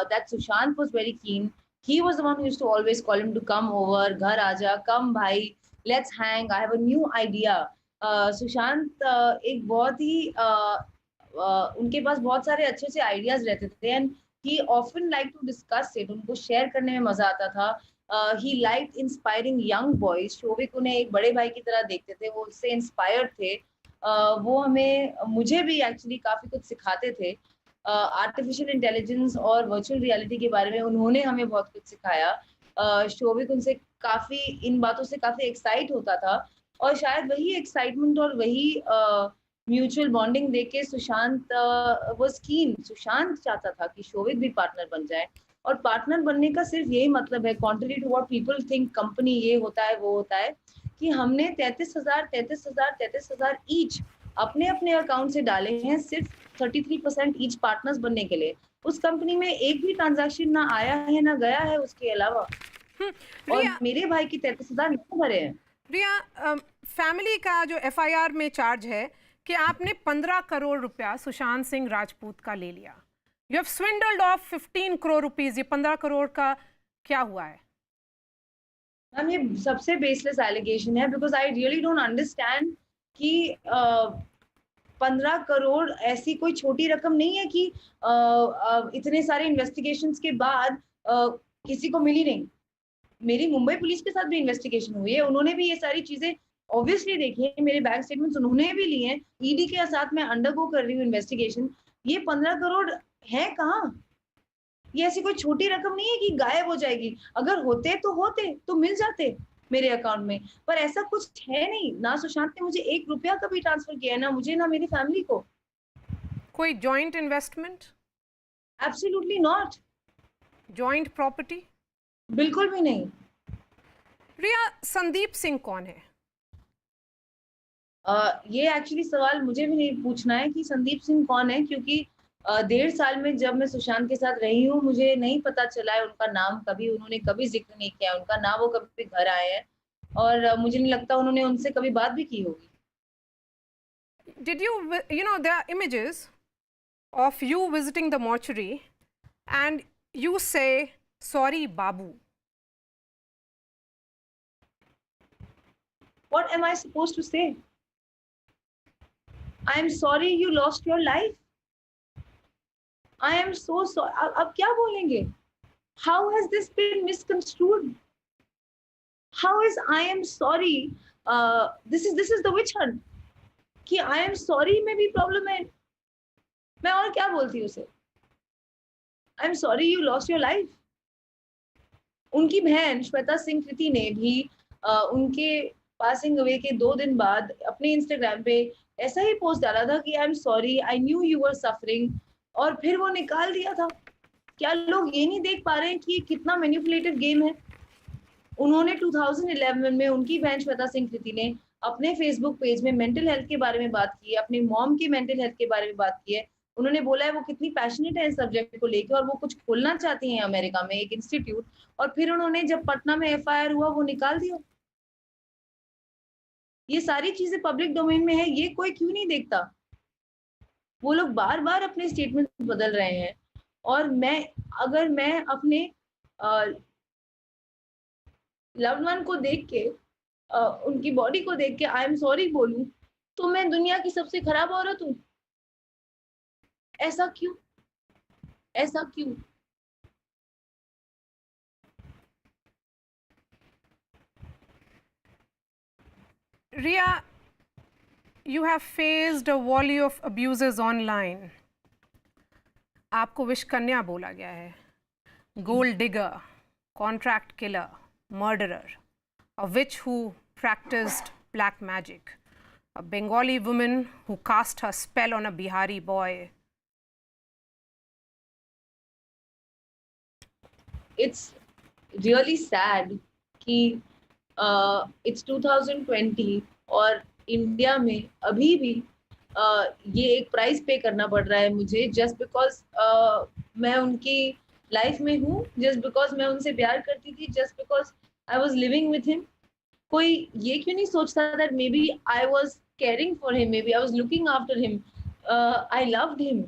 that Sushant was very keen. He was the one who used to always call him to come over, ghar aaja, come bhai, let's hang. I have a new idea. Sushant एक बहुत ही उनके पास बहुत सारे अच्छे अच्छे ideas रहते थे and he often like to discuss it. उनको शेयर करने में मजा आता था. He like inspiring young boys. Showik उन्हें एक बड़े भाई की तरह देखते थे, वो उससे इंस्पायर्ड थे. वो मुझे भी एक्चुअली काफी कुछ सिखाते थे. आर्टिफिशियल इंटेलिजेंस और वर्चुअल रियलिटी के बारे में उन्होंने हमें बहुत कुछ सिखाया. शोभिक उनसे काफी इन बातों से काफी एक्साइट होता था और शायद वही एक्साइटमेंट और वही म्यूचुअल बॉन्डिंग देख के सुशांत वाज कीन. सुशांत चाहता था कि शोभिक भी पार्टनर बन जाए और पार्टनर बनने का सिर्फ यही मतलब है, contrary to what people think company ये होता है वो होता है, कि हमने 33,000 ईच अपने अपने अकाउंट से डाले हैं सिर्फ 33% ईच पार्टनर्स बनने के लिए. उस कंपनी में एक भी ट्रांजैक्शन ना आया है ना गया है उसके अलावा. और मेरे भाई की 33,000 नहीं भरे हैं. रिया, फैमिली का जो एफआईआर में चार्ज है कि आपने 15 करोड़ रुपया सुशांत सिंह राजपूत का ले लिया. You have swindled of 15 crore rupees. ये 15 करोड़ का क्या हुआ है? मैम ये सबसे बेसलेस एलिगेशन है because I really don't understand कि 15 करोड़ ऐसी कोई छोटी रकम नहीं है कि इतने सारे इन्वेस्टिगेशंस के बाद किसी को मिली नहीं. मेरी मुंबई पुलिस के साथ भी इन्वेस्टिगेशन हुई है, उन्होंने भी ये सारी चीजें ऑब्वियसली देखी है. मेरे बैंक स्टेटमेंट्स उन्होंने भी लिए हैं. ईडी के साथ मैं अंडरगो कर रही हूँ इन्वेस्टिगेशन. ये 15 करोड़ है कहाँ? ये ऐसी कोई छोटी रकम नहीं है कि गायब हो जाएगी. अगर होते तो मिल जाते मेरे अकाउंट में, पर ऐसा कुछ है नहीं. ना सुशांत ने मुझे 1 रुपया कभी ट्रांसफर किया है, ना मुझे ना मेरी फैमिली को. कोई joint investment? Absolutely not. Joint property? बिल्कुल भी नहीं. रिया, संदीप सिंह कौन है? ये एक्चुअली सवाल मुझे भी नहीं पूछना है कि संदीप सिंह कौन है, क्योंकि 1.5 साल में जब मैं सुशांत के साथ रही हूँ मुझे नहीं पता चला है उनका नाम. कभी उन्होंने कभी जिक्र नहीं किया उनका, ना वो कभी घर आए हैं और मुझे नहीं लगता उन्होंने उनसे कभी बात भी की होगी. Did you know there are images of you visiting the mortuary and you say sorry babu. What am I supposed to say? I am sorry you lost your life. I am so sorry. अब क्या बोलेंगे? How has this been misconstrued? How is I am sorry? This is the witch hunt. कि I am sorry में भी problem है. मैं और क्या बोलती हूँ उसे? I am sorry you lost your life. उनकी बहन श्वेता सिंह कृति ने भी उनके पासिंग अवे के 2 दिन बाद अपने इंस्टाग्राम पे ऐसा ही पोस्ट डाला था कि I am sorry, I knew you were suffering, और फिर वो निकाल दिया था. क्या लोग ये नहीं देख पा रहे हैं कि ये कितना मैनिपुलेटिव गेम है? उन्होंने 2011 में उनकी बहन श्वेता सिंह कृति ने अपने फेसबुक पेज में मेंटल हेल्थ के बारे में बात की है, अपनी मॉम की मेंटल हेल्थ के बारे में बात की है. उन्होंने बोला है वो कितनी पैशनेट है इस सब्जेक्ट को लेकर और वो कुछ खोलना चाहती हैं अमेरिका में एक इंस्टीट्यूट, और फिर उन्होंने जब पटना में एफआईआर हुआ वो निकाल दिया. ये सारी चीजें पब्लिक डोमेन में है, ये कोई क्यों नहीं देखता? वो लोग बार बार अपने स्टेटमेंट बदल रहे हैं और अगर मैं अपने लव्ड वन को देख के उनकी बॉडी को देख के आई एम सॉरी बोलूं तो मैं दुनिया की सबसे खराब औरत हूं. ऐसा क्यों? ऐसा क्यों? Riya, you have faced a volley of abuses online. आपको विश कन्या बोला गया है, gold digger, contract killer, murderer, a witch who practiced black magic, a Bengali woman who cast her spell on a Bihari boy. It's really sad कि it's 2020 और India में अभी भी ये एक प्राइस पे करना पड़ रहा है मुझे जस्ट बिकॉज मैं उनकी लाइफ में हूँ जस्ट बिकॉज मैं उनसे प्यार करती थी, just because I was living with him. कोई ये क्यों नहीं सोचता that maybe I was caring for him, maybe I was looking after him, I loved him.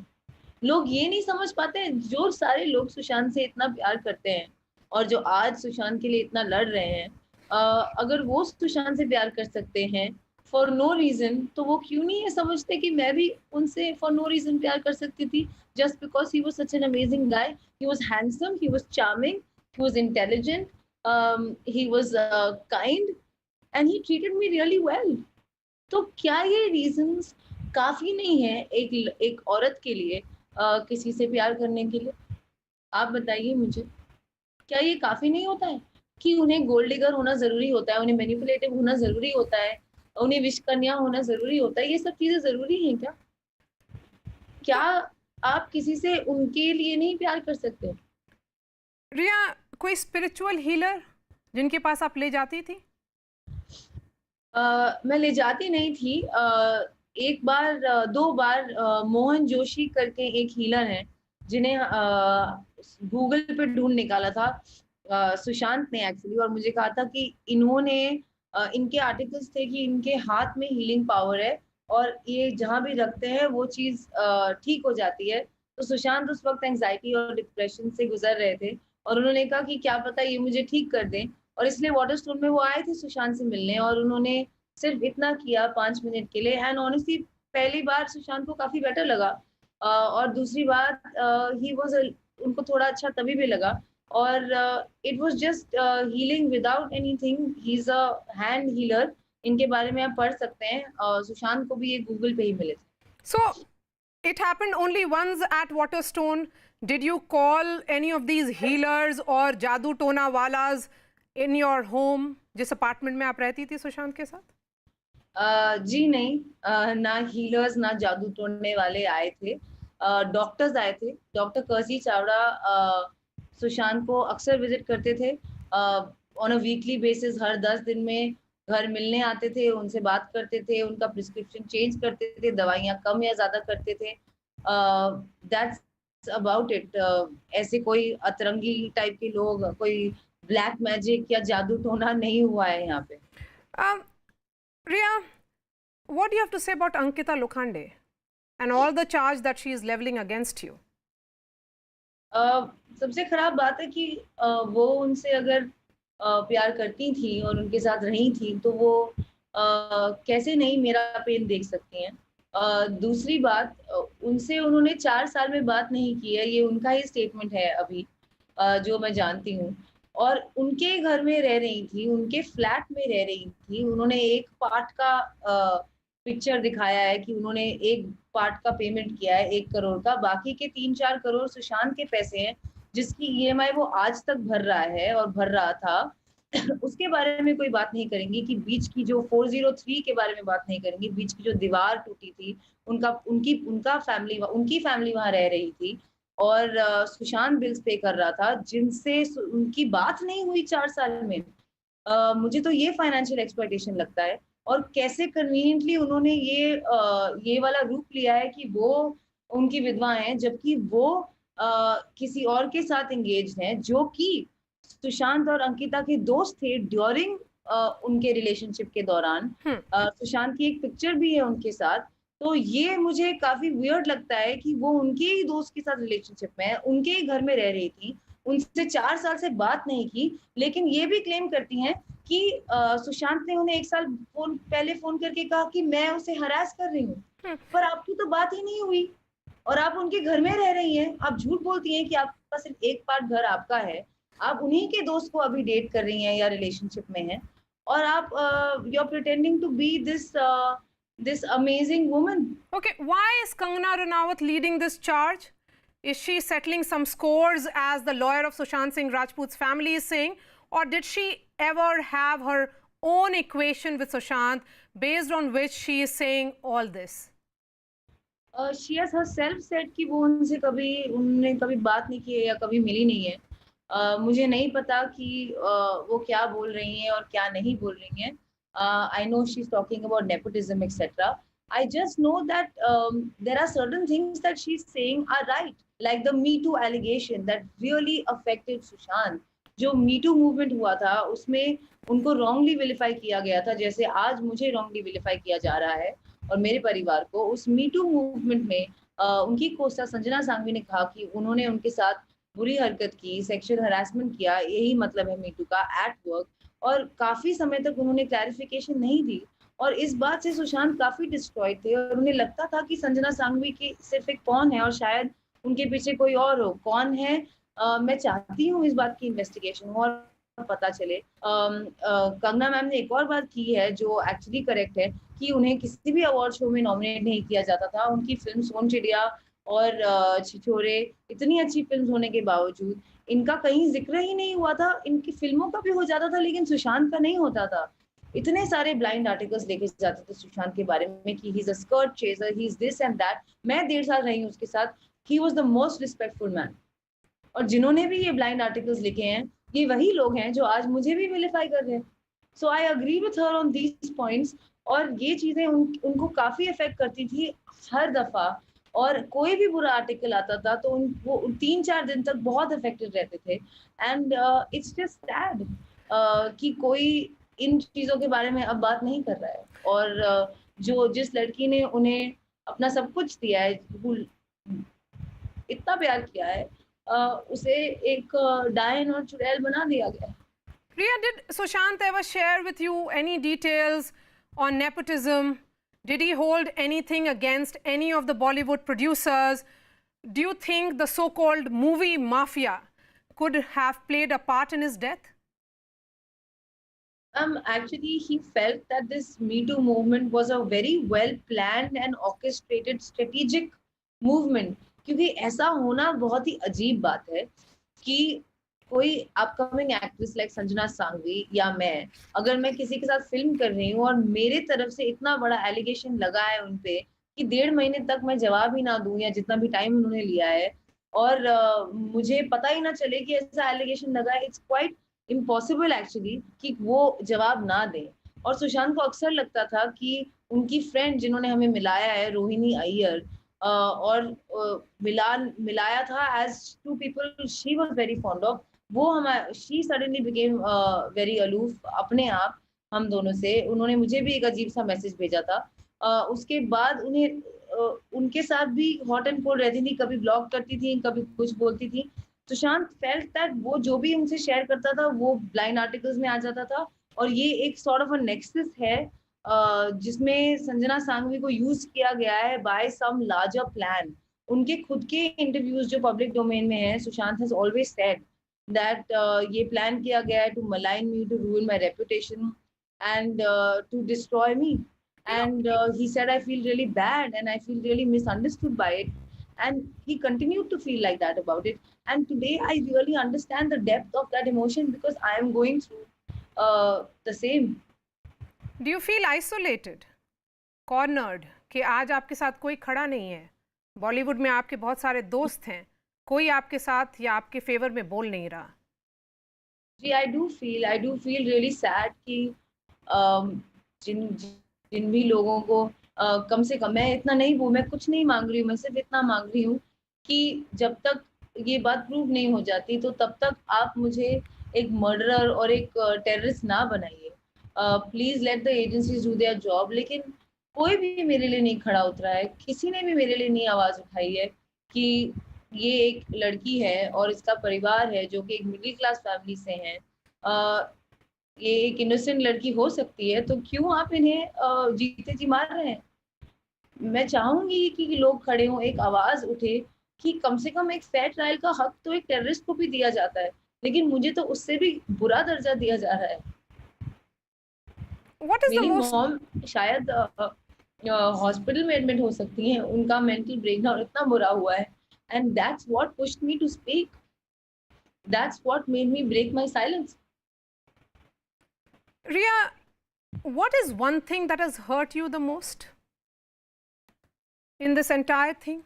लोग ये नहीं समझ पाते, जो सारे लोग सुशांत से इतना प्यार करते हैं और जो आज सुशांत के लिए इतना लड़ रहे हैं, अगर वो सुशांत से प्यार कर सकते हैं फॉर नो रीजन, तो वो क्यों नहीं ये समझते कि मैं भी उनसे फॉर नो रीजन प्यार कर सकती थी, just because he was such an amazing guy, he was handsome, he was charming, he was intelligent, he was kind and he treated me really well. तो क्या ये रीजंस काफी नहीं है एक औरत के लिए किसी से प्यार करने के लिए? आप बताइए मुझे, क्या ये काफी नहीं होता है कि उन्हें गोल्ड डिगर होना जरूरी होता है, उन्हें मैनिपुलेटिव होना जरूरी होता है, उन्हें विश कन्या होना जरूरी होता है? ये सब चीजें जरूरी हैं क्या? क्या आप किसी से उनके लिए नहीं प्यार कर सकते? रिया, कोई स्पिरिचुअल हीलर जिनके पास आप ले जाती थी? मैं ले जाती नहीं थी। एक बार, दो बार, मोहन जोशी करके एक हीलर हैं जिन्हें गूगल पे ढूंढ निकाला था सुशांत ने एक्चुअली, और मुझे कहा था कि इन्होंने इनके आर्टिकल्स थे कि इनके हाथ में हीलिंग पावर है और ये जहाँ भी रखते हैं वो चीज ठीक हो जाती है। तो सुशांत उस वक्त एंजाइटी और डिप्रेशन से गुजर रहे थे और उन्होंने कहा कि क्या पता ये मुझे ठीक कर दें, और इसलिए वाटरस्टोन में वो आए थे सुशांत से मिलने, और उन्होंने सिर्फ इतना किया 5 मिनट के लिए, एंड ऑनेस्टली पहली बार सुशांत को काफी बेटर लगा, और दूसरी बात ही वाज, उनको थोड़ा अच्छा तभी भी लगा, और it was just healing without anything, he is a hand healer. इनके बारे में आप पढ़ सकते हैं, सुशांत को भी ये गूगल पे ही मिले थे। So it happened only once at Waterstone. Did you call any of these healers or जादू टोना वालाज in your home, जिस अपार्टमेंट में आप रहती थी सुशांत के साथ? जी नहीं, ना हीलर्स ना जादू टोड़ने वाले आए थे, डॉक्टर्स आए थे। डॉक्टर कर्सी चावड़ा सुशांत को अक्सर विजिट करते थे ऑन अ वीकली बेसिस, हर 10 दिन में घर मिलने आते थे, उनसे बात करते थे, उनका प्रिस्क्रिप्शन चेंज करते थे, दवाइयाँ कम या ज्यादा करते थे। That's about it. ऐसे कोई अतरंगी टाइप के लोग, कोई ब्लैक मैजिक या जादू टोना नहीं हुआ है यहाँ पे। Riya, what do you have to say about Ankita Lokhande and all the charge that she is leveling against you? सबसे खराब बात है कि वो उनसे अगर प्यार करती थी और उनके साथ रही थी तो वो कैसे नहीं मेरा पेन देख सकती हैं। दूसरी बात, उनसे उन्होंने 4 साल में बात नहीं की है, ये उनका ही स्टेटमेंट है अभी, जो मैं जानती हूँ। और उनके घर में रह रही थी, उनके फ्लैट में रह रही थी, उन्होंने एक पार्ट का पिक्चर दिखाया है कि उन्होंने एक पार्ट का पेमेंट किया है 1 करोड़ का, बाकी के 3-4 करोड़ सुशांत के पैसे हैं जिसकी ईएमआई वो आज तक भर रहा है और भर रहा था। उसके बारे में कोई बात नहीं करेंगी कि बीच की जो 403 के बारे में बात नहीं करेंगी, बीच की जो दीवार टूटी थी, उनकी फैमिली वहां रह रही थी और सुशांत बिल्स पे कर रहा था जिनसे उनकी बात नहीं हुई 4 साल में। मुझे तो ये फाइनेंशियल एक्सप्लॉयटेशन लगता है, और कैसे कन्वीनियंटली उन्होंने ये वाला रूप लिया है कि वो उनकी विधवा हैं जबकि वो किसी और के साथ एंगेज हैं, जो कि सुशांत और अंकिता के दोस्त थे ड्यूरिंग उनके रिलेशनशिप के दौरान। सुशांत की एक पिक्चर भी है उनके साथ। तो ये मुझे काफी वियर्ड लगता है कि वो उनके ही दोस्त के साथ रिलेशनशिप में है, उनके ही घर में रह रही थी, उनसे 4 साल से बात नहीं की, लेकिन ये भी क्लेम करती हैं कि सुशांत ने उन्हें 1 साल पहले फोन करके कहा कि मैं उसे हरास कर रही हूँ, पर आपकी तो बात ही नहीं हुई और आप उनके घर में रह रही हैं। आप झूठ बोलती हैं कि आपका सिर्फ एक पार्ट घर आपका है, आप उन्हीं के दोस्त को अभी डेट कर रही हैं या रिलेशनशिप में हैं, और आप you are pretending to be this amazing woman. Okay, why is Kangana Ranaut leading this charge? Is she settling some scores as the lawyer of Sushant Singh Rajput's family is saying, or did she ever have her own equation with Sushant based on which she is saying all this? She has herself said कि वो उनने कभी बात नहीं की है या कभी मिली नहीं है। मुझे नहीं पता कि वो क्या बोल रही हैं और क्या नहीं बोल रही हैं। I know she's talking about nepotism, etc. I just know that there are certain things that she's saying are right. like the Me Too allegation that really affected Sushant. जो Me Too movement हुआ था उसमें उनको wrongly vilify किया गया था, जैसे आज मुझे wrongly vilify किया जा रहा है और मेरे परिवार को। उस Me Too movement में उनकी कोस्टा संजना सांघवी ने कहा कि उन्होंने उनके साथ बुरी हरकत की, सेक्सुअल हरासमेंट किया, यही मतलब है Me Too का एट वर्क। और काफी समय तक उन्होंने क्लैरिफिकेशन नहीं दी और इस बात से सुशांत काफी डिस्ट्रॉयड थे और उन्हें लगता था कि संजना सांघवी की सिर्फ एक कौन है और शायद उनके पीछे कोई और हो। कौन है? मैं चाहती हूँ इस बात की इन्वेस्टिगेशन हो और पता चले। कंगना मैम ने एक और बात की है जो एक्चुअली करेक्ट है कि उन्हें किसी भी अवार्ड शो में नॉमिनेट नहीं किया जाता था। उनकी फिल्म सोन चिड़िया और छिछोरे इतनी अच्छी फिल्म होने के बावजूद इनका कहीं जिक्र ही नहीं हुआ था। इनकी फिल्मों का भी हो जाता था लेकिन सुशांत का नहीं होता था। इतने सारे ब्लाइंड आर्टिकल्स लिखे जाते थे सुशांत के बारे में कि he is a skirt chaser, he is this and that. मैं 1.5 साल रही हूँ उसके साथ। He was the most respectful man. और जिन्होंने भी ये ब्लाइंड आर्टिकल्स लिखे हैं ये वही लोग हैं जो आज मुझे भी विलिफाई कर रहे हैं। So I agree with her on these points. और ये चीजें उनको काफी इफेक्ट करती थी हर दफा। और कोई भी बुरा आर्टिकल आता था तो वो 3-4 दिन तक बहुत अफेक्टेड रहते थे। एंड इट्स जस्ट सैड कि कोई इन चीजों के बारे में अब बात नहीं कर रहा है। और जिस लड़की ने उन्हें अपना सब कुछ दिया है, इतना प्यार किया है, उसे एक डायन और चुड़ैल बना दिया गया। Priya, did Sushant ever share with you any details on nepotism? Did he hold anything against any of the Bollywood producers? Do you think the so-called movie mafia could have played a part in his death? Actually, he felt that this Me Too movement was a very well planned and orchestrated strategic movement. क्योंकि ऐसा होना बहुत ही अजीब बात है कि कोई upcoming actress like Sanjana Sanghvi या मैं, अगर मैं किसी के साथ फिल्म कर रही हूँ और मेरे तरफ से इतना बड़ा एलिगेशन लगा है उनपे कि 1.5 महीने तक मैं जवाब ही ना दूं या जितना भी टाइम उन्होंने लिया है और मुझे पता ही ना चले कि ऐसा एलिगेशन लगा है, इट्स क्वाइट इम्पॉसिबल एक्चुअली कि वो जवाब ना दें। और सुशांत को अक्सर लगता था कि उनकी फ्रेंड जिन्होंने हमें मिलाया है, रोहिणी अय्यर, और मिलाया था as two people she was very fond of, वो हमारे she suddenly became very aloof अपने आप हम दोनों से। उन्होंने मुझे भी एक अजीब सा मैसेज भेजा था। उसके बाद उन्हें उनके साथ भी हॉट एंड कोल्ड रहती थी, कभी ब्लॉक करती थी, कभी कुछ बोलती थी। सुशांत फेल्ट दैट वो जो भी उनसे शेयर करता था वो ब्लाइंड आर्टिकल्स में आ जाता था और ये एक सॉर्ट ऑफ अ नेक्सस है जिसमें संजना सांघवी को यूज किया गया है बाय सम लार्जर प्लान। उनके खुद के इंटरव्यूज जो पब्लिक डोमेन में है, Sushant has always said that ये प्लान किया गया है to malign me, to ruin my reputation and to destroy me. And he said, I feel really bad and I feel really misunderstood by it. And he continued to feel like that about it. And today I really understand the depth of that emotion because I am going through the same. Do you feel isolated, cornered, कि आज आपके साथ कोई खड़ा नहीं है? बॉलीवुड में आपके बहुत सारे दोस्त हैं, कोई आपके साथ या आपके फेवर में बोल नहीं रहा। जी, I do feel really sad कि जिन भी लोगों को कम से कम, मैं इतना नहीं मैं कुछ नहीं मांग रही हूँ, मैं सिर्फ इतना मांग रही हूँ कि जब तक ये बात प्रूव नहीं हो जाती तो तब तक आप मुझे एक मर्डरर और एक टेररिस्ट ना बनाइए। Please let the agencies do their job. लेकिन कोई भी मेरे लिए नहीं खड़ा उतरा है, किसी ने भी मेरे लिए नहीं आवाज उठाई है कि ये एक लड़की है और इसका परिवार है जो कि एक मिडिल क्लास फैमिली से है, ये एक इनोसेंट लड़की हो सकती है, तो क्यों आप इन्हें जीते जी मार रहे हैं? मैं चाहूंगी कि लोग खड़े हों, एक आवाज उठे कि कम से कम एक फेयर ट्रायल का हक तो एक टेररिस्ट को भी दिया जाता है, लेकिन मुझे तो उससे भी बुरा दर्जा दिया जा रहा है। मेरी मॉम शायद हॉस्पिटल में एडमिट हो सकती हैं, उनका मेंटल ब्रेकडाउन इतना बुरा हुआ है, and that's what pushed me to speak, that's what made me break my silence. Riya, what is one thing that has hurt you the most in this entire thing?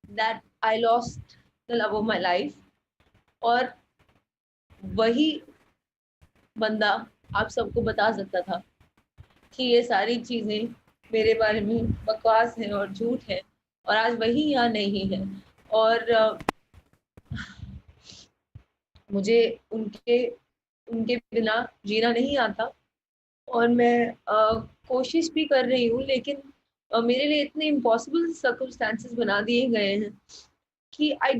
That I lost the love of my life. और वही बंदा आप सबको बता सकता था कि ये सारी चीजें मेरे बारे में बकवास है और झूठ है, और आज वही यहाँ नहीं है। और मुझे उनके उनके बिना जीना नहीं आता, और मैं कोशिश भी कर रही हूँ, लेकिन मेरे लिए इतने इम्पॉसिबल सर्कमस्टेंसेस बना दिए गए हैं कि I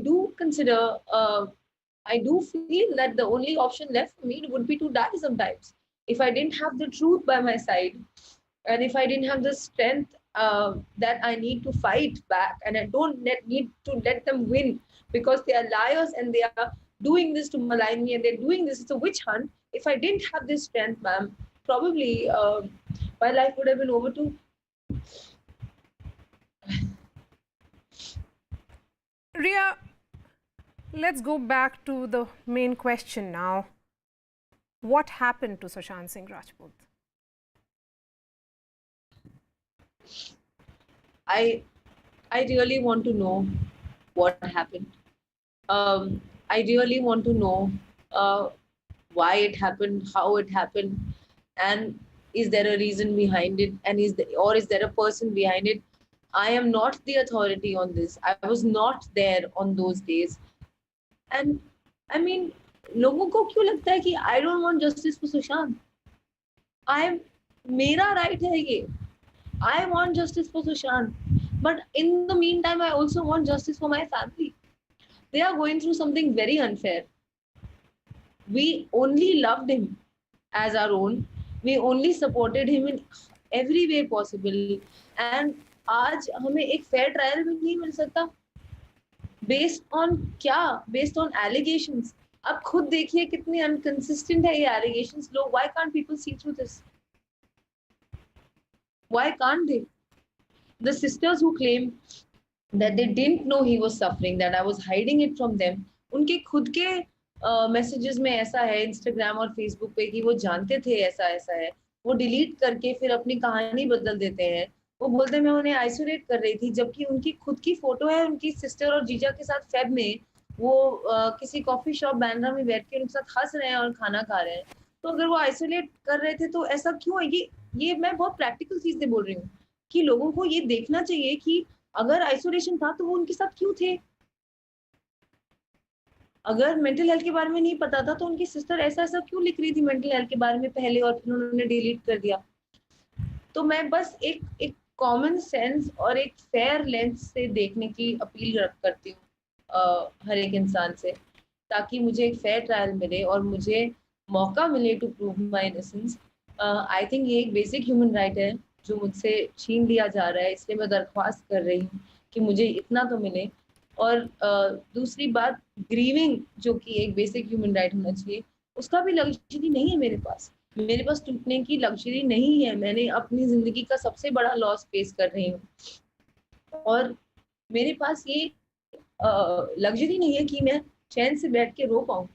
do feel that the only option left for me would be to die sometimes. If I didn't have the truth by my side, and if I didn't have the strength that I need to fight back, and I don't need to let them win because they are liars and they are doing this to malign me and they're doing this, it's a witch hunt. If I didn't have this strength, ma'am, probably my life would have been over too. Ria, let's go back to the main question now. What happened to Sushant Singh Rajput? I really want to know what happened. I really want to know why it happened, how it happened, and is there a reason behind it, and is there a person behind it? I am not the authority on this. I was not there on those days. And I mean, लोगों को क्यों लगता है कि I don't want justice for Sushant? मेरा right है ये. I want justice for Sushant. But in the meantime, I also want justice for my family. They are going through something very unfair. We only loved him as our own. We only supported him in every way possible. And आज हमें एक fair trial भी नहीं मिल सकता. Based on क्या? Based on allegations. आप खुद देखिए कितनी inconsistent है ये allegations. लोग, why can't people see through this? Why can't they? The sisters who claim that they didn't know he was suffering, that I was hiding it from them, उनके खुद के मैसेजेस में ऐसा है इंस्टाग्राम और फेसबुक पे कि वो जानते थे ऐसा ऐसा है, वो डिलीट करके फिर अपनी कहानी बदल देते हैं. वो बोलते हैं मैं उन्हें आइसोलेट कर रही थी, जबकि उनकी खुद की फोटो है उनकी सिस्टर और जीजा के साथ फेब में वो किसी कॉफी शॉप बैंड्रा में बैठ के उनके साथ हंस रहे हैं और खाना खा रहे हैं. तो अगर वो आइसोलेट कर रहे थे तो ऐसा क्यों है? ये मैं बहुत प्रैक्टिकल चीजें बोल रही हूँ कि लोगों को ये देखना चाहिए कि अगर आइसोलेशन था तो वो उनके साथ क्यों थे. अगर मेंटल हेल्थ के बारे में नहीं पता था तो उनकी सिस्टर ऐसा ऐसा क्यों लिख रही थी मेंटल हेल्थ के बारे में पहले और फिर उन्होंने डिलीट कर दिया. तो मैं बस एक कॉमन सेंस और एक फेयर लेंस से देखने की अपील करती हूँ हर एक इंसान से, ताकि मुझे एक फेयर ट्रायल मिले और मुझे मौका मिले to prove my innocence. I think ये एक बेसिक ह्यूमन राइट है जो मुझसे छीन लिया जा रहा है, इसलिए मैं दरख्वास्त कर रही हूँ कि मुझे इतना तो मिले. और दूसरी बात, ग्रीविंग जो कि एक बेसिक ह्यूमन राइट होना चाहिए, उसका भी लग्जरी नहीं है मेरे पास. मेरे पास टूटने की लग्जरी नहीं है. मैंने अपनी जिंदगी का सबसे बड़ा लॉस फेस कर रही हूँ और मेरे पास ये लग्जरी नहीं है कि मैं चैन से बैठ के रो पाऊँ,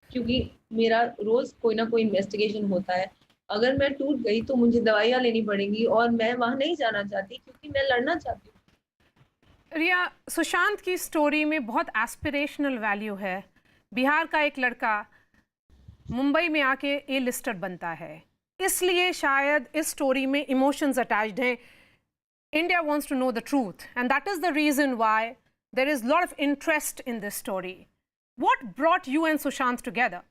क्योंकि मेरा रोज कोई ना कोई इन्वेस्टिगेशन होता है. अगर मैं टूट गई तो मुझे दवाइयाँ लेनी पड़ेंगी और मैं वहाँ नहीं जाना चाहती क्योंकि मैं लड़ना चाहती हूँ. रिया, सुशांत की स्टोरी में बहुत एस्पिरेशनल वैल्यू है. बिहार का एक लड़का मुंबई में आके ए लिस्टर बनता है, इसलिए शायद इस स्टोरी में इमोशंस अटैच्ड हैं. India wants to know the truth and that is the reason why there is lot of interest in this story. What brought you and Sushant together?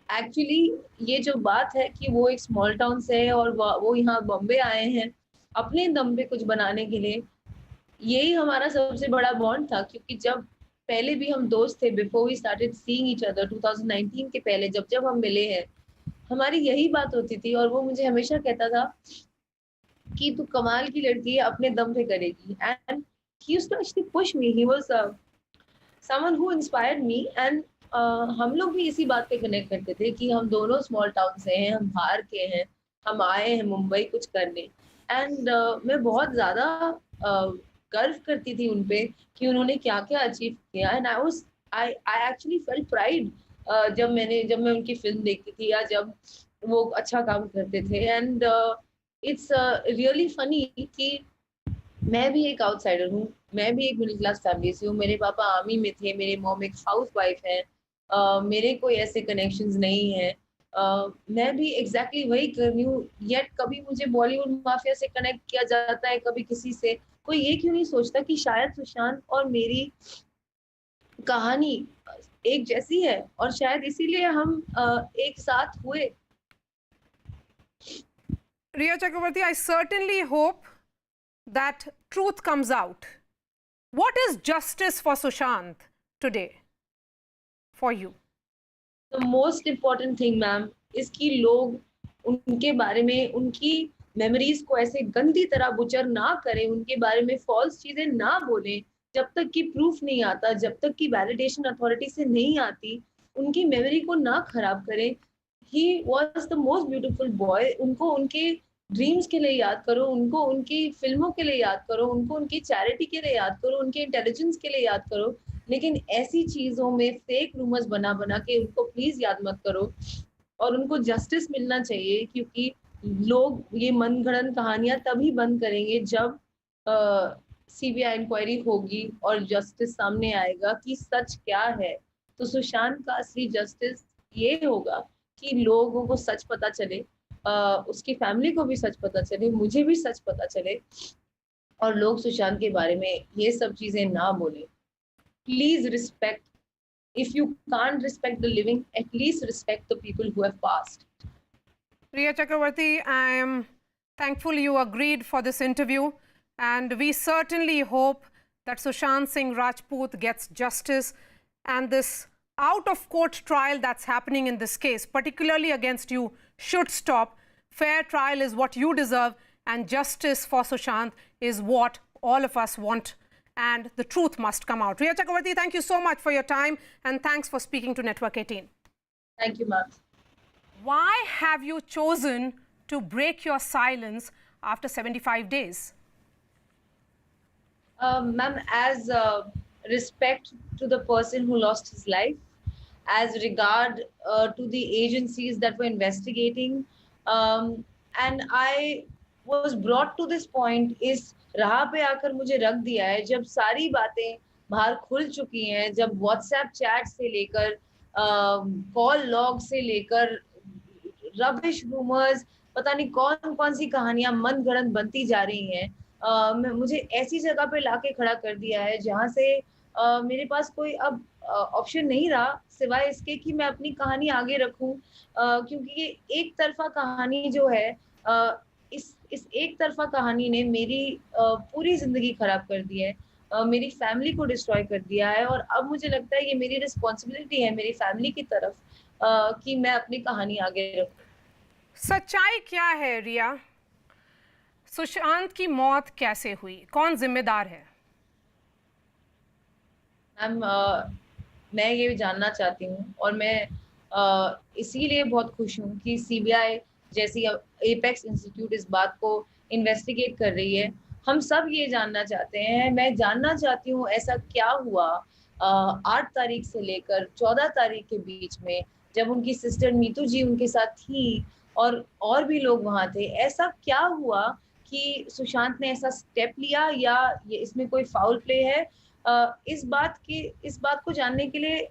Actually ये जो बात है कि वो एक स्मॉल टाउन से है और वो यहाँ बॉम्बे आए हैं अपने दम पे कुछ बनाने के लिए, यही हमारा सबसे बड़ा बॉन्ड था. क्योंकि जब पहले भी हम दोस्त थे, before we started seeing each other, 2019 के पहले जब हम मिले हैं, हमारी यही बात होती थी. और वो मुझे हमेशा कहता था कि तू कमाल की लड़की है, अपने दम पे करेगी. And he used to actually push me. He was someone who inspired me. And हम लोग भी इसी बात पे कनेक्ट करते थे कि हम दोनों स्मॉल टाउन से हैं, हम बाहर के हैं, हम आए हैं मुंबई कुछ करने. एंड मैं बहुत ज़्यादा गर्व करती थी उन पे कि उन्होंने क्या क्या अचीव किया. And I actually felt pride जब मैं उनकी फिल्म देखती थी या जब वो अच्छा काम करते थे. एंड इट्स रियली फनी कि मैं भी एक आउटसाइडर हूँ, मैं भी एक मिडिल क्लास फैमिली से हूँ. मेरे पापा आर्मी में थे, मेरी मॉम एक हाउस वाइफ है, मेरे कोई ऐसे कनेक्शंस नहीं है. मैं भी एग्जैक्टली वही कर रही हूँ, येट कभी मुझे बॉलीवुड माफिया से कनेक्ट किया जाता है, कभी किसी से। कोई ये क्यों नहीं सोचता कि शायद सुशांत और मेरी कहानी एक जैसी है और शायद इसीलिए हम एक साथ हुए। Riya Chakravarti, I certainly hope that truth comes out. What is justice for Sushant today for you? The most important thing ma'am is कि लोग उनके बारे में, उनकी मेमोरीज को ऐसे गंदी तरह बुचर ना करें, उनके बारे में फॉल्स चीजें ना बोलें जब तक कि प्रूफ नहीं आता, जब तक कि वैलिडेशन अथॉरिटी से नहीं आती, उनकी मेमोरी को ना खराब करें। He was the most beautiful boy. उनको उनके ड्रीम्स के लिए याद करो, उनको उनकी फिल्मों के लिए याद करो, उनको उनकी चैरिटी के लिए याद करो, उनके इंटेलिजेंस के लिए याद करो, लेकिन ऐसी चीजों में फेक रूमर्स बना बना के उनको प्लीज याद मत करो। और उनको जस्टिस मिलना चाहिए, क्योंकि लोग ये मनगढ़ंत कहानियां तभी बंद करेंगे जब सीबीआई इंक्वायरी होगी और जस्टिस सामने आएगा कि सच क्या है। तो सुशांत का असली जस्टिस ये होगा कि लोगों को सच पता चले, उसकी फैमिली को भी सच पता चले, मुझे भी सच पता चले, और लोग सुशांत के बारे में ये सब चीजें ना बोले। Please respect. If you can't respect the living, at least respect the people who have passed. Riya Chakravarti, I am thankful you agreed for this interview, and we certainly hope that Sushant Singh Rajput gets justice, and this out-of-court trial that's happening in this case, particularly against you, should stop. Fair trial is what you deserve, and justice for Sushant is what all of us want. And the truth must come out. Riya Chakravarti, thank you so much for your time, and thanks for speaking to Network 18. Thank you, ma'am. Why have you chosen to break your silence after 75 days? Ma'am, as respect to the person who lost his life, as regard to the agencies that were investigating, and I was brought to this point is राह पे आकर मुझे रख दिया है, जब सारी बातें बाहर खुल चुकी हैं, जब व्हाट्सएप चैट से लेकर कॉल लॉग से लेकर रबिश रूमर्स, पता नहीं कौन कौन सी कहानियां मनगढ़ंत बनती जा रही हैं, मुझे ऐसी जगह पे लाके खड़ा कर दिया है जहां से मेरे पास कोई अब ऑप्शन नहीं रहा सिवाय इसके कि मैं अपनी कहानी आगे रखूं, क्योंकि ये एक तरफा कहानी जो है, इस एक तरफा कहानी ने मेरी पूरी जिंदगी खराब कर दी है, मेरी फैमिली को डिस्ट्रॉय कर दिया है, और अब मुझे लगता है ये मेरी रिस्पॉन्सिबिलिटी है मेरी फैमिली की तरफ कि मैं अपनी कहानी आगे रखूं। सच्चाई क्या है रिया? सुशांत की मौत कैसे हुई? कौन जिम्मेदार है? मैम, मैं ये जानना चाहती हूँ, और मैं इसीलिए बहुत खुश हूँ कि सीबीआई जैसी एपेक्स इंस्टीट्यूट इस बात को इन्वेस्टिगेट कर रही है। हम सब ये जानना चाहते हैं, मैं जानना चाहती हूँ ऐसा क्या हुआ 8 तारीख से लेकर 14 तारीख के बीच में, जब उनकी सिस्टर नीतू जी उनके साथ थी और भी लोग वहां थे। ऐसा क्या हुआ कि सुशांत ने ऐसा स्टेप लिया, या ये इसमें कोई फाउल प्ले है? इस बात को जानने के लिए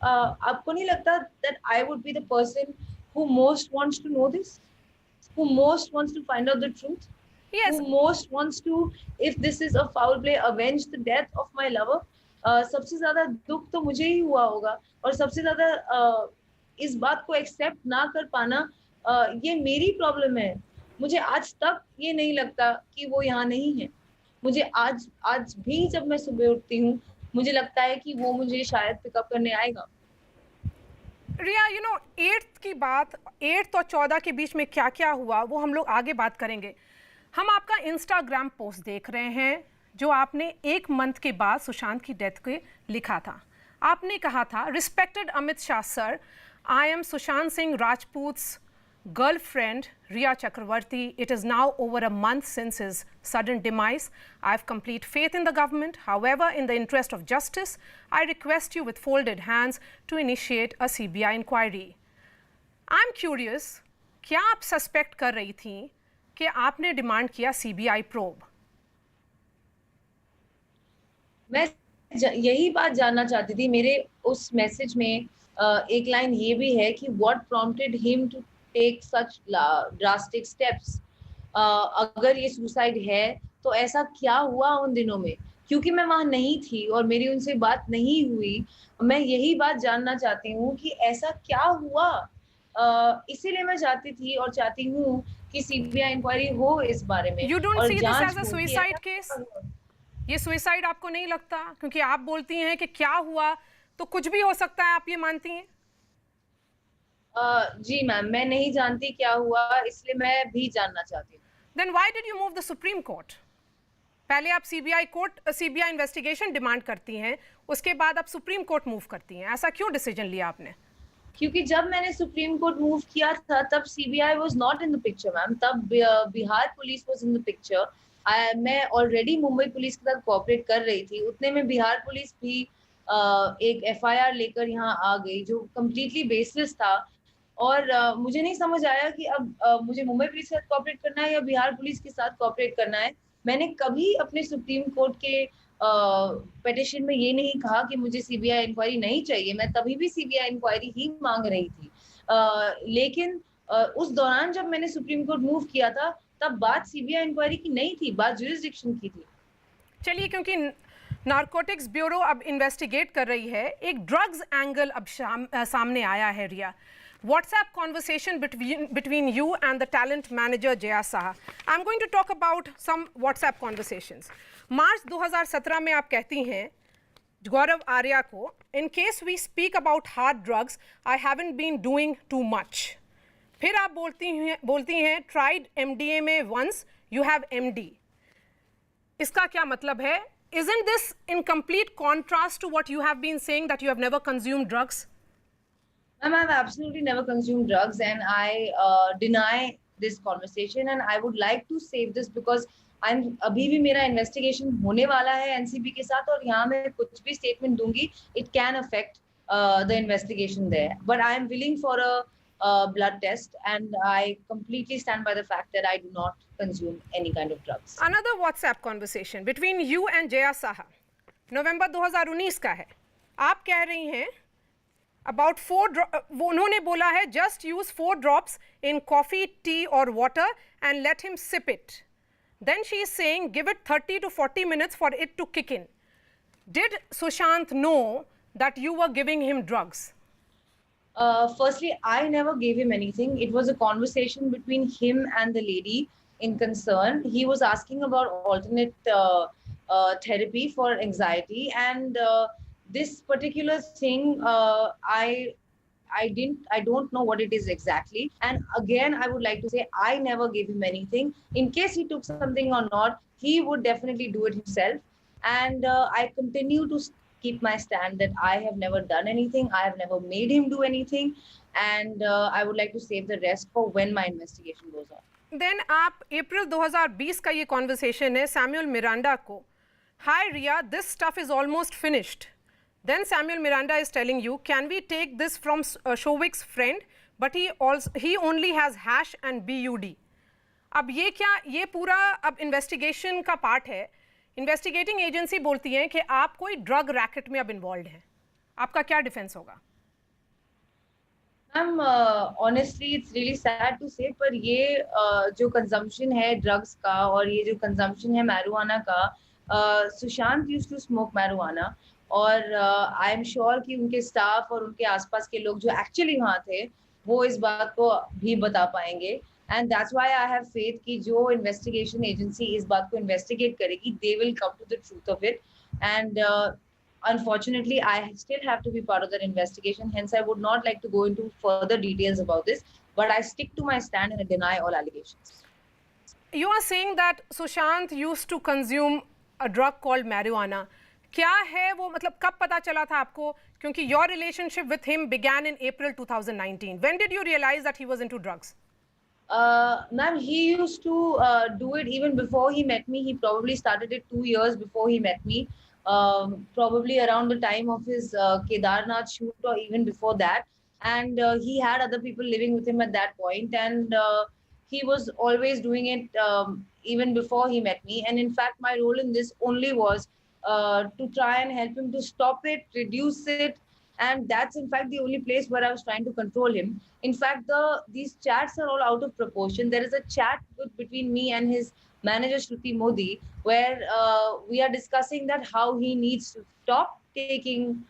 आपको नहीं लगता that I would be the person who most wants to know this, who most wants to find out the truth, Yes. who most wants to, if this is a foul play, avenge the death of my lover? सबसे ज्यादा दुख तो मुझे ही हुआ होगा, और सबसे ज्यादा इस बात को एक्सेप्ट ना कर पाना, ये मेरी प्रॉब्लम है। मुझे आज तक ये नहीं लगता कि वो यहाँ नहीं है। मुझे आज भी जब मैं सुबह उठती हूँ, मुझे लगता है कि वो मुझे शायद पिकअप करने आएगा। रिया, 8 और 14 के बीच में क्या क्या हुआ वो हम लोग आगे बात करेंगे। हम आपका इंस्टाग्राम पोस्ट देख रहे हैं जो आपने 1 मंथ के बाद सुशांत की डेथ के लिखा था। आपने कहा था, respected Amit Shah sir, I am Sushant Singh Rajput's girlfriend Riya Chakravarti. It is now over a month since his sudden demise. I have complete faith in the government. However, in the interest of justice, I request you with folded hands to initiate a CBI inquiry. I'm curious, क्या आप suspect कर रही थी कि आपने demand किया CBI probe? मैं यही बात जानना चाहती थी। मेरे उस मैसेज में एक लाइन ये भी है कि what prompted him to take such drastic steps. अगर ये सुसाइड है तो ऐसा क्या हुआ उन दिनों में, क्योंकि मैं वहां नहीं थी और मेरी उनसे बात नहीं हुई, मैं यही बात जानना चाहती हूँ कि ऐसा क्या हुआ। इसीलिए मैं चाहती थी और चाहती हूँ कि सीबीआई इंक्वायरी हो इस बारे में You don't और see this जांच as a हो कि suicide ऐसा case? क्या हुआ। ये सुइसाइड आपको नहीं लगता? क्योंकि आप बोलती हैं कि क्या हुआ तो कुछ भी हो सकता है, आप ये मानती हैं? जी मैम, मैं नहीं जानती क्या हुआ, इसलिए मैं भी जानना चाहती हूँ। Then why did you move the Supreme Court? पहले आप सीबीआई इन्वेस्टिगेशन डिमांड करती हैं, उसके बाद आप सुप्रीम कोर्ट मूव करती हैं, ऐसा क्यों डिसीजन लिया आपने? क्योंकि जब मैंने सुप्रीम कोर्ट मूव किया था तब CBI was not in the picture ma'am, तब Bihar police was in the picture. मैं ऑलरेडी मुंबई पुलिस के साथ कोऑपरेट कर रही थी, उतने में बिहार पुलिस भी एक एफआईआर लेकर यहाँ आ गई जो कम्प्लीटली बेसलेस था। और मुझे नहीं समझ आया कि अब मुझे मुंबई पुलिस के साथ कोऑपरेट करना है या बिहार पुलिस के साथ कोऑपरेट करना है। मैंने कभी अपने सुप्रीम कोर्ट के पिटिशन में ये नहीं कहा कि मुझे सीबीआई इंक्वायरी नहीं चाहिए, मैं तभी भी सीबीआई इंक्वायरी ही मांग रही थी। लेकिन उस दौरान जब मैंने सुप्रीम कोर्ट मूव किया था तब बात सीबीआई इंक्वायरी की नहीं थी, बात ज्यूरिसडिक्शन की थी। चलिए, क्योंकि नारकोटिक्स ब्यूरो अब इन्वेस्टिगेट कर रही है, एक ड्रग्स एंगल अब सामने आया है रिया। WhatsApp conversation between you and the talent manager Jaya Saha. I'm going to talk about some WhatsApp conversations. मार्च 2017 में आप कहती हैं गौरव आर्या को, in case we speak about hard drugs, I haven't been doing too much. फिर आप बोलती हैं tried MDA में once, you have MD. इसका क्या मतलब है? Isn't this in complete contrast to what you have been saying, that you have never consumed drugs? Ma'am, I've absolutely never consumed drugs and I deny this conversation and I would like to save this because अभी भी मेरा investigation होने वाला है NCB के साथ और यहाँ मैं कुछ भी स्टेटमेंट दूंगी, it can affect the investigation there. But I am willing for a blood test and I completely stand by the fact that I do not consume any kind of drugs. Another WhatsApp conversation between you and Jaya Saha, नवंबर 2019 का है। आप कह रही हैं about उन्होंने बोला है just use 4 drops in coffee, tea or water and let him sip it. Then she is saying give it 30 to 40 minutes for it to kick in. Did Sushant know that you were giving him drugs? Firstly, I never gave him anything. It was a conversation between him and the lady in concern. He was asking about alternate therapy for anxiety and this particular thing, I don't know what it is exactly. And again, I would like to say I never gave him anything. In case he took something or not, he would definitely do it himself. And I continue to keep my stand that I have never done anything. I have never made him do anything. And I would like to save the rest for when my investigation goes on. Then आप अप्रैल 2020 का ये conversation है Samuel Miranda को, hi Riya, this stuff is almost finished. Then Samuel Miranda is telling you, can we take this from Shovik's friend, but he only has hash and BUD. अब ये क्या, ये पूरा अब इन्वेस्टिगेशन का पार्ट है. इन्वेस्टिगेटिंग एजेंसी बोलती है कि आप कोई ड्रग रैकेट में अब इन्वॉल्व हैं. आपका क्या डिफेंस होगा? Ma'am, honestly it's really sad to say, पर ये जो कंजम्पशन है ड्रग्स का और ये जो कंजम्पशन है मैरिजुआना का, Sushant used to smoke marijuana और आई एम श्योर कि उनके स्टाफ और उनके आसपास के लोग जो एक्चुअली वहाँ थे वो इस बात को भी बता पाएंगे. And that's why I have faith कि जो इन्वेस्टिगेशन एजेंसी इस बात को इन्वेस्टिगेट करेगी, they will come to the truth of it. And unfortunately I still have to be part of that investigation, hence I would not like to go into further details about this, but I stick to my stand and I deny all allegations. You are saying that Sushant used to consume a drug called marijuana. क्या है वो, मतलब कब पता चला था आपको? क्योंकि your relationship with him began in April 2019. When did you realize that he was into drugs? Ma'am, he used to do it even before he met me. He probably started it 2 years before he met me. Probably around the time of his Kedarnath shoot or even before that. And he had other people living with him at that point. And he was always doing it even before he met me. And in fact, my role in this only was to try and help him to stop it, reduce it, and that's in fact the only place where I was trying to control him. In fact, these chats are all out of proportion. There is a chat between me and his manager Shruti Modi, where we are discussing that how he needs to stop taking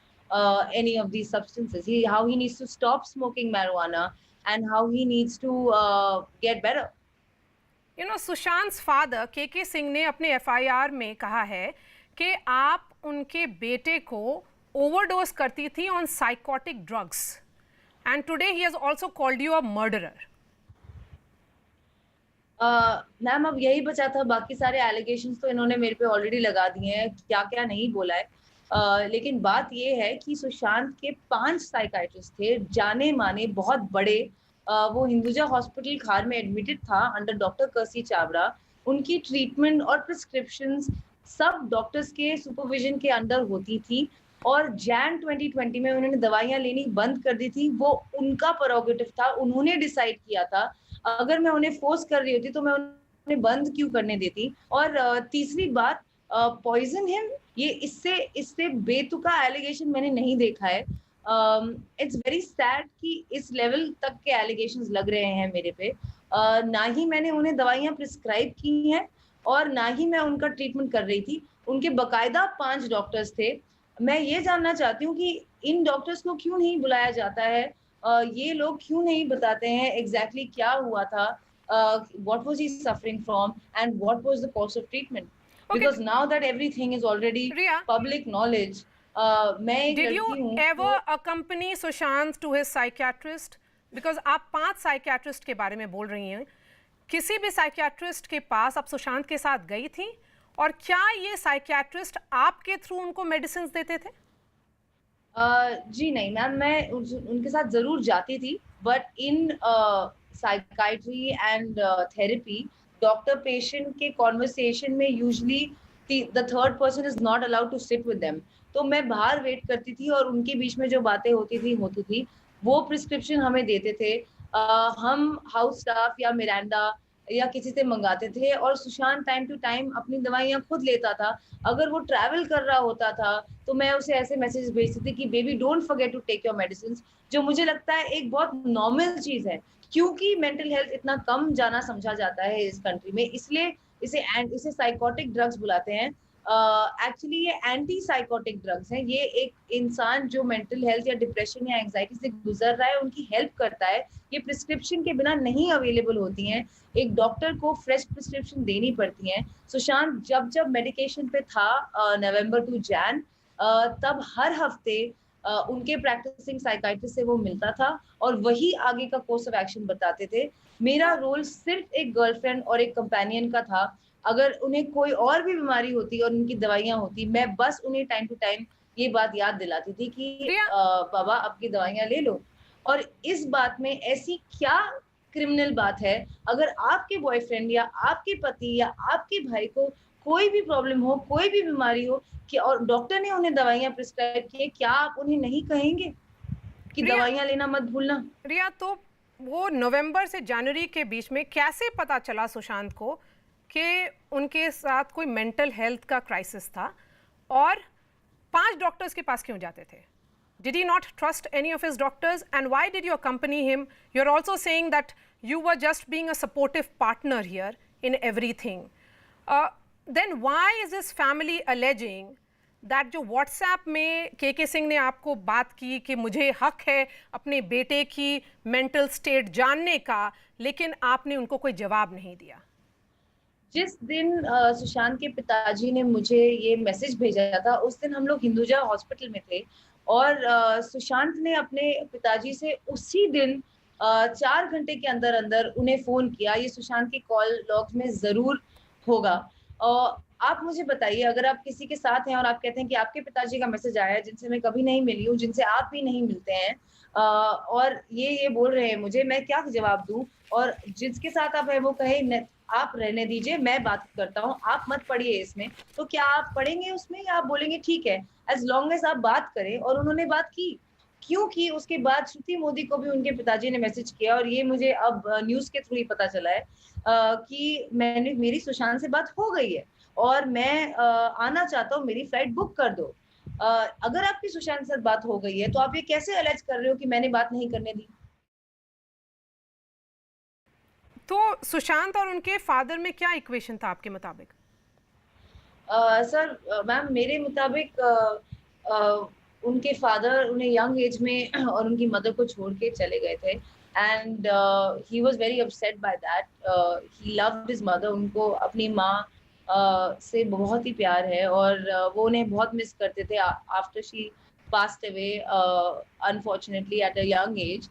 any of these substances, how he needs to stop smoking marijuana, and how he needs to get better. Sushant father के सिंह ने अपने FIR में कहा है कि आप उनके बेटे को ओवरडोज करती थी on psychotic drugs, and today he has also called you a murderer. Ma'am, अब यही बचा था, बाकी सारे एलिगेशंस तो इन्होंने मेरे पे ऑलरेडी लगा दिए हैं, क्या क्या नहीं बोला है. लेकिन बात ये है कि सुशांत के 5 साइकाइट्रिस्ट थे, जाने माने बहुत बड़े. वो हिंदुजा हॉस्पिटल खार में एडमिटेड था अंडर डॉक्टर कर्सी चावड़ा. उनकी ट्रीटमेंट और प्रिस्क्रिप्शंस सब डॉक्टर्स के सुपरविजन के अंडर होती थी, और जैन 2020 में उन्होंने दवाइयां लेनी बंद कर दी थी. वो उनका प्रोरोगेटिव था, उन्होंने डिसाइड किया था. अगर मैं उन्हें फोर्स कर रही होती तो मैं उन्हें बंद क्यों करने देती. और तीसरी बात, पॉइजन हिम, ये इससे बेतुका एलिगेशन मैंने नहीं देखा है. इट्स वेरी सैड कि इस लेवल तक के एलिगेशंस लग रहे हैं मेरे पे. ना ही मैंने उन्हें दवाइयां प्रिस्क्राइब की हैं और ना ही मैं उनका ट्रीटमेंट कर रही थी. उनके बकायदा 5 डॉक्टर्स थे. मैं ये जानना चाहती हूँ कि इन डॉक्टर्स को क्यों नहीं बुलाया जाता है. ये लोग क्यों नहीं बताते हैं एग्जैक्टली क्या हुआ था, what was he suffering from, and what was the course of treatment. Because now that everything is already public knowledge, Did you ever accompany Sushant to his psychiatrist? Because आप 5 साइकियाट्रिस्ट के बारे में बोल रही हैं, किसी भी साइकियाट्रिस्ट के पास आप सुशांत के साथ गई थी, और क्या ये साइकियाट्रिस्ट आपके थ्रू उनको मेडिसिन देते थे? जी नहीं मैम, मैं उनके साथ जरूर जाती थी, but in psychiatry and therapy doctor patient के कॉन्वर्सेशन में usually the third person is not allowed to sit with them. तो मैं बाहर वेट करती थी और उनके बीच में जो बातें होती थी वो प्रिस्क्रिप्शन हमें देते थे. हम हाउस स्टाफ या मिरांडा या किसी से मंगाते थे, और सुशांत टाइम टू टाइम अपनी दवाइयां खुद लेता था. अगर वो ट्रैवल कर रहा होता था तो मैं उसे ऐसे मैसेज भेजती थी कि baby don't forget to take your medicine, जो मुझे लगता है एक बहुत नॉर्मल चीज है, क्योंकि मेंटल हेल्थ इतना कम जाना समझा जाता है इस कंट्री में, इसलिए इसे साइकोटिक ड्रग्स बुलाते हैं. एक्चुअली ये एंटी साइकोटिक ड्रग्स हैं. ये एक इंसान जो मेंटल हेल्थ या डिप्रेशन या एंजाइटी से गुजर रहा है उनकी हेल्प करता है. ये प्रिस्क्रिप्शन के बिना नहीं अवेलेबल होती हैं, एक डॉक्टर को फ्रेश प्रिस्क्रिप्शन देनी पड़ती हैं. सुशांत जब मेडिकेशन पे था नवंबर टू जैन, तब हर हफ्ते उनके प्रैक्टिसिंग साइकाइट्रिस्ट से वो मिलता था और वही आगे का कोर्स ऑफ एक्शन बताते थे. मेरा रोल सिर्फ एक गर्लफ्रेंड और एक कंपेनियन का था. अगर उन्हें कोई और भी बीमारी होती और उनकी दवाइयां होती, मैं बस उन्हें टाइम टू टाइम ये बात याद दिलाती थी कि बाबा आपकी दवाइयां ले लो. और इस बात में ऐसी क्या क्रिमिनल बात है, अगर आपके बॉयफ्रेंड या आपके पति या आपके भाई को कोई भी प्रॉब्लम हो, कोई भी बीमारी हो, कि और डॉक्टर ने उन्हें दवाइयां प्रिस्क्राइब की, क्या आप उन्हें नहीं कहेंगे कि दवाइयां लेना मत भूलना? रिया, तो वो नवंबर से जनवरी के बीच में कैसे पता चला सुशांत को कि उनके साथ कोई मेंटल हेल्थ का क्राइसिस था, और 5 डॉक्टर्स के पास क्यों जाते थे? Did he not trust any of his doctors? And why did you accompany him? You're also saying that you were just being a supportive partner here in everything. Then why is his family alleging that जो WhatsApp में के सिंह ने आपको बात की कि मुझे हक है अपने बेटे की मेंटल स्टेट जानने का, लेकिन आपने उनको कोई जवाब नहीं दिया? जिस दिन सुशांत के पिताजी ने मुझे ये मैसेज भेजा था, उस दिन हम लोग हिंदुजा हॉस्पिटल में थे, और सुशांत ने अपने पिताजी से उसी दिन 4 घंटे के अंदर अंदर उन्हें फोन किया. ये सुशांत के कॉल लॉग्स में जरूर होगा. आप मुझे बताइए, अगर आप किसी के साथ हैं और आप कहते हैं कि आपके पिताजी का मैसेज आया है जिनसे मैं कभी नहीं मिली हूँ, जिनसे आप भी नहीं मिलते हैं, और ये बोल रहे हैं मुझे, मैं क्या जवाब दूं? और जिसके साथ आप है वो कहे आप रहने दीजिए, मैं बात करता हूँ, आप मत पढ़िए इसमें, तो क्या आप पढ़ेंगे उसमें, या आप बोलेंगे ठीक है एज लॉन्ग एज आप बात करें? और उन्होंने बात की. क्योंकि उसके बाद श्रुति मोदी को भी उनके पिताजी ने मैसेज किया, और ये मुझे अब न्यूज के थ्रू ही पता चला है कि मेरी सुशांत से बात हो गई है और मैं आना चाहता हूँ, मेरी फ्लाइट बुक कर दो. अगर आपकी सुशांत के साथ बात हो गई है तो आप ये कैसे अलेज कर रहे हो कि मैंने बात नहीं करने दी? तो सुशांत और उनके फादर में क्या इक्वेशन था आपके मुताबिक? सर मैम मेरे मुताबिक उनके फादर उन्हें यंग एज में और उनकी मदर को छोड़ के चले गए थे and he was very upset by that. He loved his mother. उनको अपनी माँ से बहुत ही प्यार है और वो उन्हें बहुत मिस करते थे after she passed away unfortunately at a young age.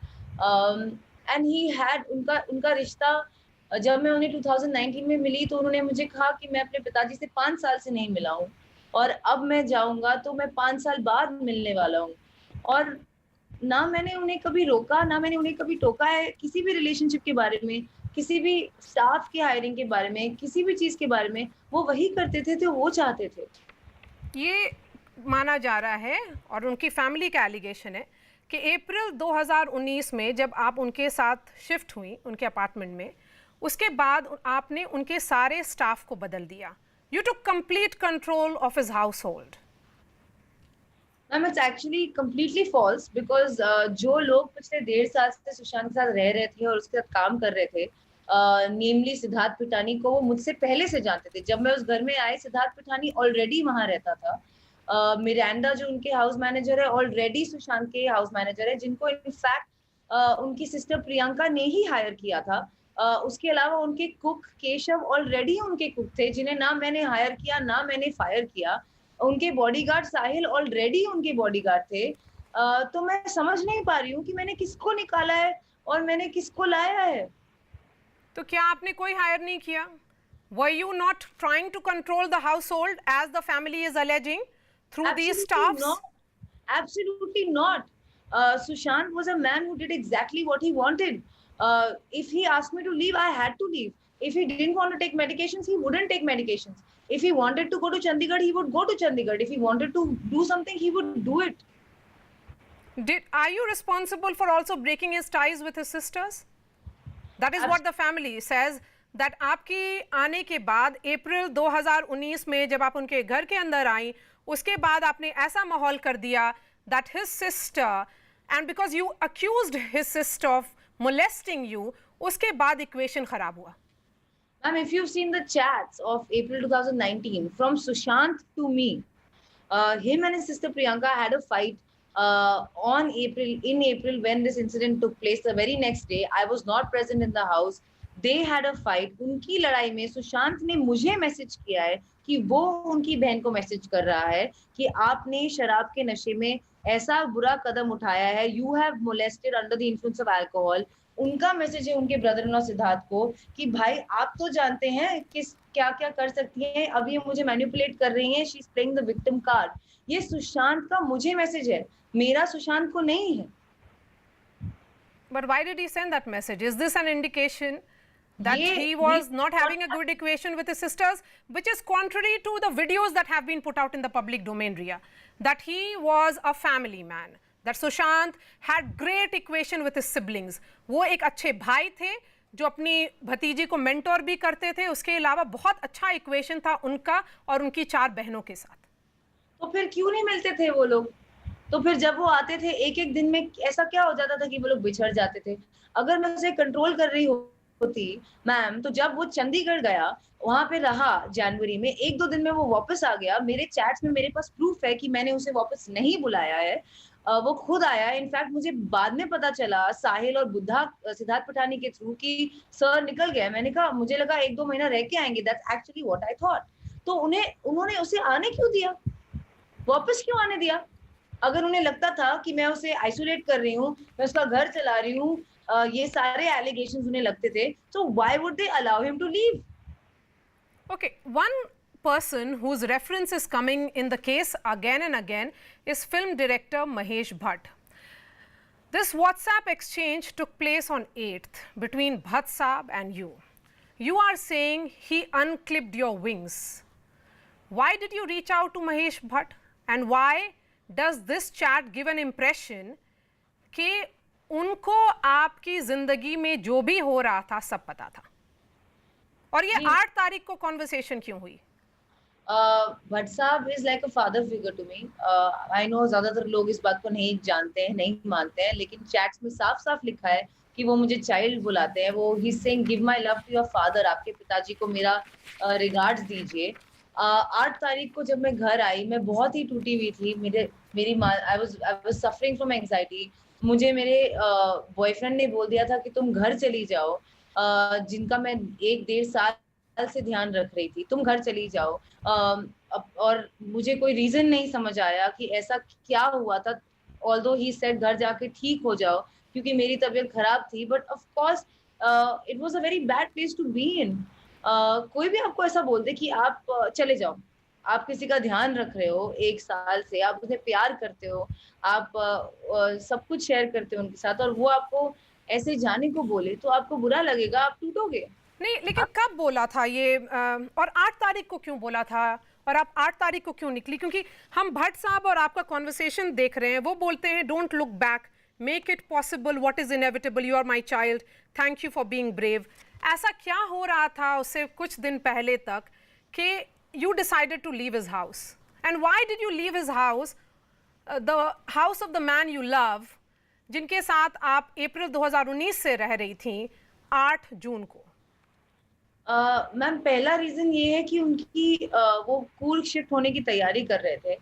And he had उनका उनका रिश्ता जब मैं उन्हें 2019 में मिली तो उन्होंने मुझे कहा कि मैं अपने पिताजी से 5 साल से नहीं मिला हूँ और अब मैं जाऊंगा तो मैं 5 साल बाद मिलने वाला हूँ। और ना मैंने उन्हें कभी रोका, ना मैंने उन्हें कभी टोका है किसी भी रिलेशनशिप के बारे में, किसी भी स्टाफ की हायरिंग के बारे में, किसी भी चीज के बारे में। वो वही करते थे जो वो चाहते थे। ये माना जा रहा है और उनकी फैमिली का एलिगेशन है कि अप्रैल 2019 में जब आप उनके साथ शिफ्ट हुई उनके अपार्टमेंट में, उसके बाद आपने उनके सारे स्टाफ को बदल दिया। You took complete control of his household. Ma'am it's actually completely false because जो लोग पिछले 1.5 साल से सुशांत के साथ रह रहे थे और उसके साथ काम कर रहे थे, नेमली सिद्धार्थ पिठानी को वो मुझसे पहले से जानते थे। जब मैं उस घर में आई सिद्धार्थ पिठानी ऑलरेडी वहां रहता था। मिरांडा जो उनके हाउस मैनेजर है ऑलरेडी सुशांत के हाउस मैनेजर है, जिनको इनफैक्ट उनकी सिस्टर प्रियंका ने ही हायर किया था। उसके अलावा उनके कुक केशव ऑलरेडी उनके कुक थे, जिन्हें ना मैंने हायर किया ना मैंने फायर किया। उनके बॉडीगार्ड साहिल ऑलरेडी उनके बॉडीगार्ड थे। तो मैं समझ नहीं पा रही हूँ कि मैंने किसको निकाला है और मैंने किसको लाया है। तो क्या आपने कोई हायर नहीं किया? Were you not trying to control the household as the family is alleging through these staffs? Absolutely not. Sushant was a man who did exactly what he wanted. If he asked me to leave, I had to leave. If he didn't want to take medications, he wouldn't take medications. If he wanted to go to Chandigarh, he would go to Chandigarh. If he wanted to do something, he would do it. Are you responsible for also breaking his ties with his sisters? That is what the family says. That आपकी आने के बाद अप्रैल 2019 में जब आप उनके घर के अंदर आई, उसके बाद आपने ऐसा माहौल कर दिया that his sister, and because you accused his sister of molesting you, उसके बाद इक्वेशन खराब हुआ। Ma'am, if you've seen the chats of April 2019 from Sushant to me, him and his sister Priyanka had a fight in April when this incident took place. The very next day, I was not present in the house. They had a fight. उनकी लड़ाई में सुशांत ने मुझे message किया है कि वो उनकी बहन को मैसेज कर रहा है कि आपने शराब के नशे में ऐसा बुरा कदम उठाया है, you have molested under the influence of alcohol. उनका मैसेज है उनके ब्रदर इन लॉ सिद्धार्थ को कि भाई आप तो जानते हैं किस क्या क्या कर सकती हैं, अब ये मुझे मैनिपुलेट कर रही हैं, she is playing the victim card. ये सुशांत का मुझे मैसेज है, मेरा सुशांत को नहीं है। But why did he send that message? Is this an indication that he was not having a good equation with his sisters, which is contrary to the videos that have been put out in the public domain, Riya, that he was a family man, that Sushant had great equation with his siblings. वो एक अच्छे भाई थे जो अपनी भतीजी को mentor भी करते थे, उसके अलावा बहुत अच्छा इक्वेशन था उनका और उनकी 4 बहनों के साथ। तो फिर क्यों नहीं मिलते थे वो लोग? तो फिर जब वो आते थे एक एक दिन में ऐसा क्या हो जाता था कि वो लोग बिछड़ जाते थे? अगर मैं उसे कंट्रोल कर रही होती मैम, तो जब वो चंडीगढ़ गया, वहां पे रहा जनवरी में, 1-2 दिन में वो वापस आ गया। मेरे चैट्स में मेरे पास प्रूफ है कि मैंने उसे वापस नहीं बुलाया है, वो खुद आया। इनफैक्ट मुझे बाद में पता चला साहिल और बुद्धा सिद्धार्थ पठानी के थ्रू कि सर निकल गया। मैंने कहा मुझे लगा 1-2 महीना रह के आएंगे, that's actually what I thought. तो उन्होंने उसे आने क्यों दिया, वापस क्यों आने दिया? अगर उन्हें लगता था कि मैं उसे आइसोलेट कर रही हूँ, मैं उसका घर चला रही हूँ, ये सारे एलिगेशंस उन्हें लगते थे, so why would they allow him to leave? Okay, one person whose reference is coming in the case again and again is film director Mahesh Bhatt. This WhatsApp exchange took place on 8th between Bhatt Saab and you. You are saying he unclipped your wings. Why did you reach out to Mahesh Bhatt, and why does this chat give an impression कि उनको आपकी जिंदगी में जो भी हो रहा था सब पता था? और ये 8 तारीख को कॉन्वर्सेशन क्यों हुई? Bhatt sahab is like a father figure to me. I know ज्यादातर लोग इस बात को नहीं जानते हैं, नहीं मानते हैं, लेकिन चैट्स में साफ साफ लिखा है कि वो मुझे चाइल्ड बुलाते हैं। वो he saying give my love to your father, आपके पिताजी को मेरा रिगार्ड्स दीजिए। 8 तारीख को जब मैं घर आई, मैं बहुत ही टूटी हुई थी। मेरी माँ, I was suffering from anxiety. मुझे मेरे बॉयफ्रेंड ने बोल दिया था कि तुम घर चली जाओ, जिनका मैं 1 डेढ़ साल से ध्यान रख रही थी, तुम घर चली जाओ। और मुझे कोई रीजन नहीं समझ आया कि ऐसा क्या हुआ था। ऑल्दो ही सेड घर जाके ठीक हो जाओ, क्योंकि मेरी तबीयत खराब थी, but of course it was a very bad place to be in. कोई भी आपको ऐसा बोल दे कि आप चले जाओ, आप किसी का ध्यान रख रहे हो 1 साल से, आप उन्हें प्यार करते हो, आप सब कुछ शेयर करते हो उनके साथ, और वो आपको ऐसे जाने को बोले तो आपको बुरा लगेगा, आप टूटोगे। नहीं, लेकिन कब बोला था ये, और 8 तारीख को क्यों बोला था, और आप 8 तारीख को क्यों निकली? क्योंकि हम भट्ट साहब और आपका कॉन्वर्सेशन देख रहे हैं, वो बोलते हैं don't look back, make it possible, what is inevitable, you are my child, thank you for being brave. ऐसा क्या हो रहा था उससे कुछ दिन पहले तक कि you decided to leave his house, and why did you leave his house, the house of the man you love, जिनके साथ आप अप्रैल 2019 से रह रही थी 8 जून को? मैम, पहला रीजन ये है कि उनकी वो कूर्ग शिफ्ट होने की तैयारी कर रहे थे,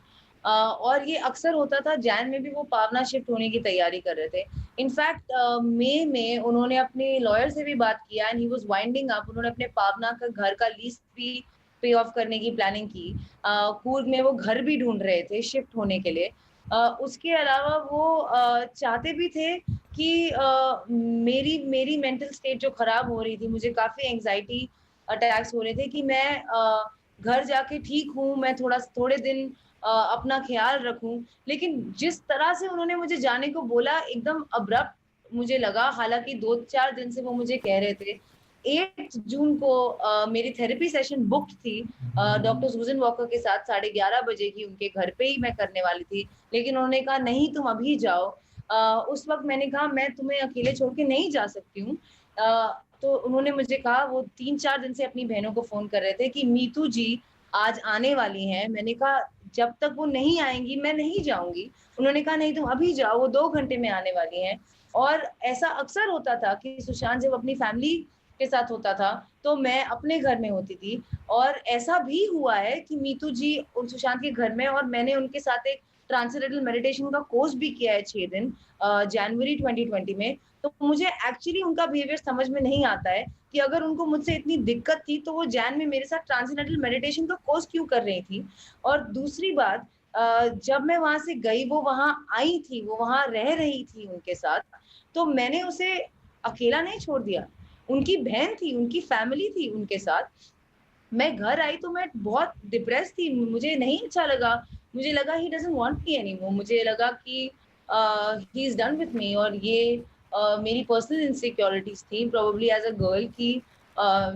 और ये अक्सर होता था, जैन में भी वो पावना शिफ्ट होने की तैयारी कर रहे थे। इनफैक्ट मई में उन्होंने अपने लॉयर से भी बात किया, and he was winding up. उन्होंने अपने पावना का घर का लीज भी पे ऑफ करने की प्लानिंग की। कूर्ग में वो घर भी ढूंढ रहे थे शिफ्ट होने के लिए। उसके अलावा वो चाहते भी थे कि मेरी मेरी मेंटल स्टेट जो खराब हो रही थी, मुझे काफी एंजाइटी अटैक्स हो रहे थे, कि मैं घर जाके ठीक हूँ, मैं थोड़े दिन अपना ख्याल रखूं। लेकिन जिस तरह से उन्होंने मुझे जाने को बोला, एकदम अब्रप्ट मुझे लगा। हालांकि 2-4 दिन से वो मुझे कह रहे थे। 8 जून को मेरी थेरेपी सेशन बुक्ड थी डॉक्टर सुजन वॉकर के साथ, 11:30 बजे की, उनके घर पे ही मैं करने वाली थी। लेकिन उन्होंने कहा नहीं, तुम अभी जाओ। उस वक्त मैंने कहा मैं तुम्हें अकेले छोड़ के नहीं जा सकती हूँ। तो उन्होंने मुझे कहा, वो 3-4 दिन से अपनी बहनों को फोन कर रहे थे कि मीतू जी आज आने वाली हैं। मैंने कहा जब तक वो नहीं आएंगी मैं नहीं जाऊंगी। उन्होंने कहा नहीं, तुम अभी जाओ, वो 2 घंटे में आने वाली हैं। और ऐसा अक्सर होता था कि सुशांत जब अपनी फैमिली के साथ होता था तो मैं अपने घर में होती थी। और ऐसा भी हुआ है कि मीतू जी उन सुशांत के घर में, और मैंने उनके साथ एक ट्रांसेंडेंटल मेडिटेशन का कोर्स भी किया है 6 दिन जनवरी 2020 में। तो मुझे एक्चुअली उनका बिहेवियर समझ में नहीं आता है कि अगर उनको मुझसे इतनी दिक्कत थी तो वो जैन में मेरे साथ ट्रांसेंडेंटल मेडिटेशन का कोर्स क्यों कर रही थी। और दूसरी बात, जब मैं वहां से गई, वो वहां आई थी, वो वहां रह रही थी उनके साथ, तो मैंने उसे अकेला नहीं छोड़ दिया। उनकी बहन थी, उनकी फैमिली थी उनके साथ। मैं घर आई तो मैं बहुत डिप्रेस थी, मुझे नहीं अच्छा लगा। मुझे लगा he doesn't want me anymore. मुझे लगा कि he is done with me. और ये मेरी पर्सनल इनसिक्योरिटीज थी प्रोबेबली एज अ गर्ल की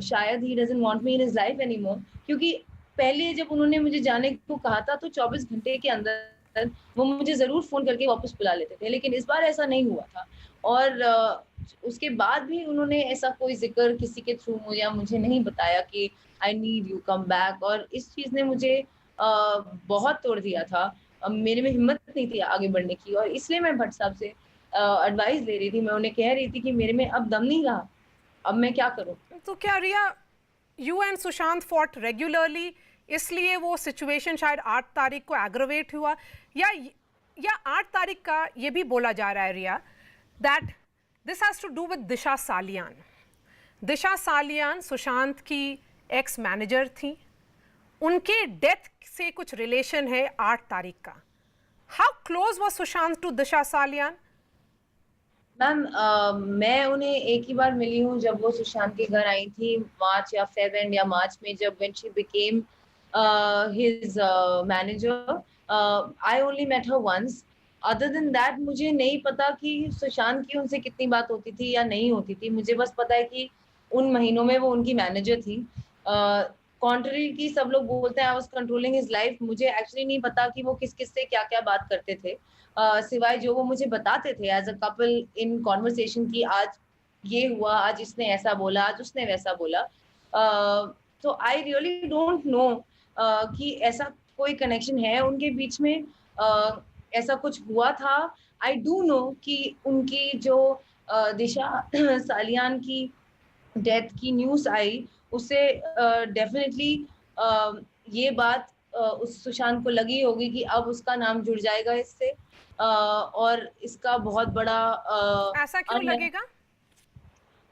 शायद he doesn't want me in his life anymore. क्योंकि पहले जब उन्होंने मुझे जाने को कहा था तो 24 घंटे के अंदर वो मुझे जरूर फोन करके वापस बुला लेते थे, लेकिन इस बार ऐसा नहीं हुआ था। और उसके बाद भी उन्होंने ऐसा कोई जिक्र किसी के थ्रू मुझे नहीं बताया कि I need you come back. और इस चीज ने मुझे बहुत तोड़ दिया था। मेरे में हिम्मत नहीं थी आगे बढ़ने की, और इसलिए मैं भट्ट साहब से एडवाइस ले रही थी। मैं उन्हें कह रही थी कि मेरे में अब दम नहीं रहा, अब मैं क्या करूं। तो क्या Riya, you and Sushant fought regularly, इसलिए वो सिचुएशन शायद 8 तारीख को एग्रवेट हुआ, या 8 तारीख का ये भी बोला जा रहा है Riya that this has to do with Disha Salian. Disha Salian Sushant की एक्स मैनेजर थी, उनके डेथ से कुछ रिलेशन है 8 तारीख का। How close was Sushant to Disha Salian? Ma'am, मैं उन्हें एक ही बार मिली हूँ जब वो सुशांत के घर आई थी, मार्च या फेब एंड या मार्च में, जब when she became his manager. I only met her once. Other than that मुझे नहीं पता कि सुशांत की उनसे कितनी बात होती थी या नहीं होती थी। मुझे बस पता है कि उन महीनों में वो उनकी मैनेजर थी। कॉन्ट्ररी की सब लोग बोलते हैं I was controlling his life. मुझे एक्चुअली नहीं पता कि वो किस किस से क्या क्या बात करते थे, सिवाय जो वो मुझे बताते थे as a couple in conversation की आज ये हुआ, आज इसने ऐसा बोला, आज उसने वैसा बोला। तो आई रियली डोंट नो कि ऐसा कोई कनेक्शन है उनके बीच में, ऐसा कुछ हुआ था। आई डू नो कि उनकी जो दिशा सालियान की डेथ की न्यूज़ आई, उससे डेफिनेटली ये बात उस सुशांत को लगी होगी कि अब उसका नाम जुड़ जाएगा इससे, और इसका बहुत बड़ा ऐसा क्यों अन है, लगेगा?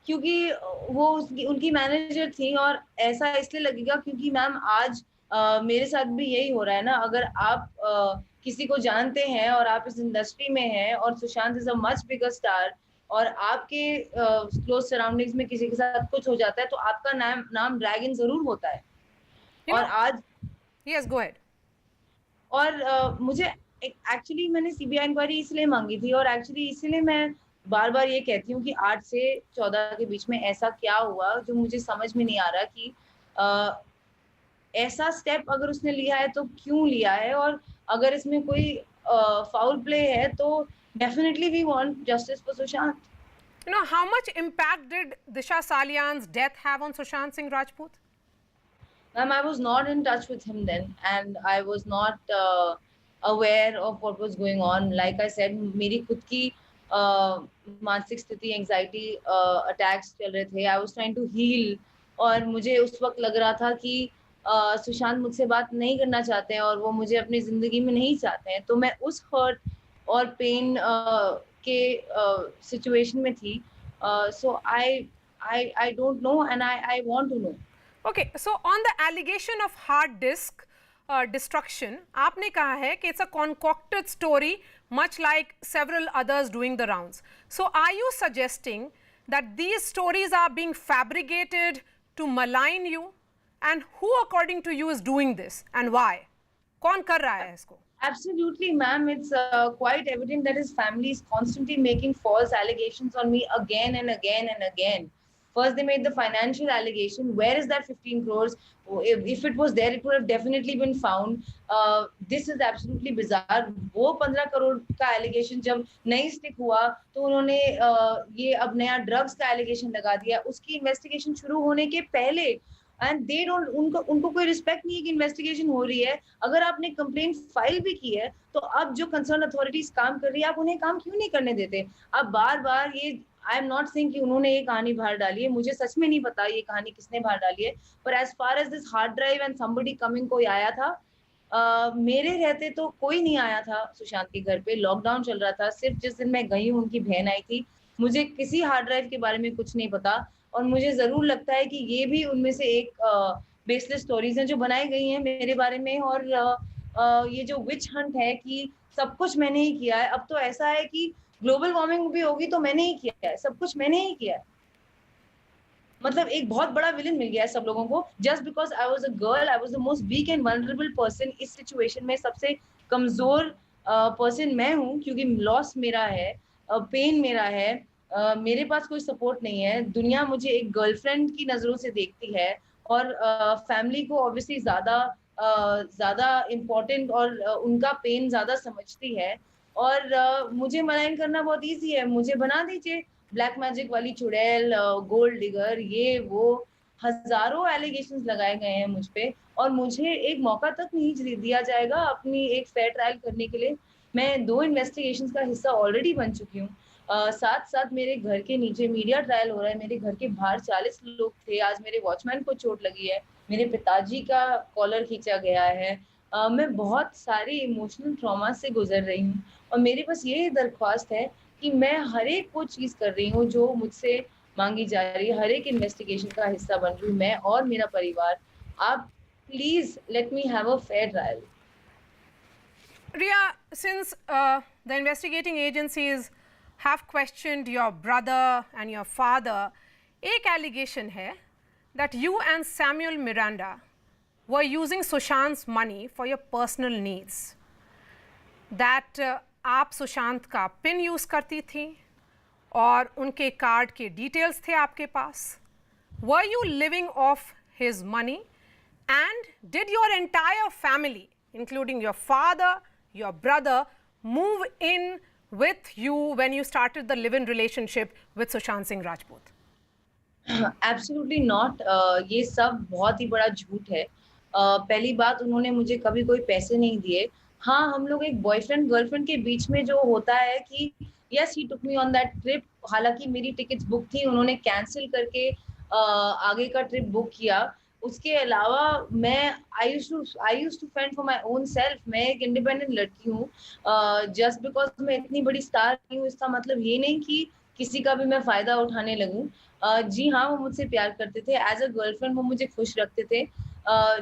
क्योंकि वो उनकी मैनेजर थी, और ऐसा इसलिए लगेगा क्योंकि मैम आज मेरे साथ भी यही हो रहा है ना। अगर आप किसी को जानते हैं और आप इस इंडस्ट्री में हैं, और Sushant is a much bigger star, और आपके क्लोज सराउंडिंग्स में किसी के साथ कुछ हो जाता है, तो आपका नाम ड्रैगन जरूर होता है। You और know, आज yes, go ahead. और मुझे एक्चुअली मैंने सीबीआई इंक्वायरी इसलिए मांगी थी, और एक्चुअली इसलिए मैं बार बार ये कहती हूँ कि 8 से 14 के बीच में ऐसा क्या हुआ जो मुझे समझ में नहीं आ रहा कि ऐसा स्टेप अगर उसने लिया है तो क्यों लिया है, और अगर इसमें कोई फाउल प्ले है तो definitely we want justice for Sushant. You know, how much impact did Disha Salian's death have on Sushant Singh Rajput? Ma'am, I was not in touch with him then, and I was not aware of what was going on. Like I said, मेरी खुद की मानसिक स्थिति, anxiety attacks चल रहे थे। I was trying to heal, और मुझे उस वक्त लग रहा था कि सुशांत मुझसे बात नहीं करना चाहते हैं, और वो मुझे अपनी जिंदगी में नहीं चाहते हैं। तो मैं उस हर्ट और पेन के सिचुएशन में थी। So I don't know, and I want to know. Okay, so on the allegation of hard disk destruction, आपने कहा है कि it's a concocted story, much like several others doing the rounds. So are you suggesting that these stories are being fabricated to malign you? And who, according to you, is doing this and why? कौन कर रहा है इसको? Absolutely, ma'am. It's quite evident that his family is constantly making false allegations on me again and again and again. First, they made the financial allegation. Where is that 15 crores? If it was there, it would have definitely been found. This is absolutely bizarre. वो 15 करोड़ का allegation जब नहीं stick हुआ, तो उन्होंने ये अब नया drugs का allegation लगा दिया। उसकी investigation शुरू होने के पहले, एंड दे डोंट, उनको कोई रिस्पेक्ट नहीं है कि इन्वेस्टिगेशन हो रही है। अगर आपने कंप्लेंट फाइल भी की है, तो अब जो कंसर्न अथॉरिटीज काम कर रही है, आप उन्हें काम क्यों नहीं करने देते? आप बार बार ये, आई एम नॉट सेइंग कि उन्होंने ये कहानी बाहर डाली है, मुझे सच में नहीं पता ये कहानी किसने बाहर डाली है, पर as far as this hard drive and somebody coming, कोई आया था। मेरे रहते तो कोई नहीं आया था सुशांत के घर पे, लॉकडाउन चल रहा था। सिर्फ जिस दिन मैं गई हूँ, उनकी बहन आई थी। मुझे किसी हार्ड ड्राइव के बारे में कुछ नहीं पता, और मुझे जरूर लगता है कि ये भी उनमें से एक बेसलेस स्टोरीज हैं जो बनाई गई हैं मेरे बारे में। और ये जो विच हंट है कि सब कुछ मैंने ही किया है, अब तो ऐसा है कि ग्लोबल वार्मिंग भी होगी तो मैंने ही किया है, सब कुछ मैंने ही किया है। मतलब एक बहुत बड़ा विलन मिल गया है सब लोगों को, just because I was a girl, I was the most weak and vulnerable person. इस सिचुएशन में सबसे कमजोर पर्सन मैं हूँ, क्योंकि लॉस मेरा है, पेन मेरा है, मेरे पास कोई सपोर्ट नहीं है। दुनिया मुझे एक गर्लफ्रेंड की नजरों से देखती है, और फैमिली को ऑब्वियसली ज्यादा इम्पोर्टेंट, और उनका पेन ज्यादा समझती है। और मुझे मलाइन करना बहुत इजी है, मुझे बना दीजिए ब्लैक मैजिक वाली चुड़ैल, गोल्ड डिगर, ये वो हजारों एलिगेशंस लगाए गए हैं मुझ पे, और मुझे एक मौका तक नहीं दिया जाएगा अपनी एक फेयर ट्रायल करने के लिए। मैं 2 इन्वेस्टिगेशंस का हिस्सा ऑलरेडी बन चुकी हूँ। साथ साथ मेरे घर के नीचे मीडिया ट्रायल हो रहा है, मेरे घर के बाहर 40 लोग थे, आज मेरे वॉचमैन को चोट लगी है, मेरे पिताजी का कॉलर खींचा गया है। मैं बहुत सारी इमोशनल ट्रॉमा से गुजर रही हूँ, और मेरे पास यही दरख्वास्त है कि मैं हर एक वो चीज कर रही हूँ जो मुझसे मांगी जा रही है, हर एक इन्वेस्टिगेशन का हिस्सा बन रही हूँ मैं और मेरा परिवार। आप please let me have a fair trial. Riya, since the investigating agencies have questioned your brother and your father, एक allegation है that you and Samuel Miranda were using Sushant's money for your personal needs. That आप सुशांत का pin use करती थी और उनके card के details थे आपके पास. Were you living off his money? And did your entire family, including your father, your brother, move in with you when you started the live-in relationship with Sushant Singh Rajput? Absolutely not. ये सब बहुत ही बड़ा झूठ है। पहली बात, उन्होंने मुझे कभी कोई पैसे नहीं दिए। हाँ, हम लोग एक बॉयफ्रेंड गर्लफ्रेंड के बीच में जो होता है कि yes he took me on that trip, हालांकि मेरी टिकट्स बुक थी, उन्होंने कैंसिल करके आगे का ट्रिप बुक किया। उसके अलावा मैं I used to fend for my own self. मैं एक इंडिपेंडेंट लड़की हूँ। जस्ट बिकॉज मैं इतनी बड़ी स्टार नहीं हूँ, इसका मतलब ये नहीं कि किसी का भी मैं फायदा उठाने लगूं। जी हाँ, वो मुझसे प्यार करते थे, एज अ गर्लफ्रेंड वो मुझे खुश रखते थे,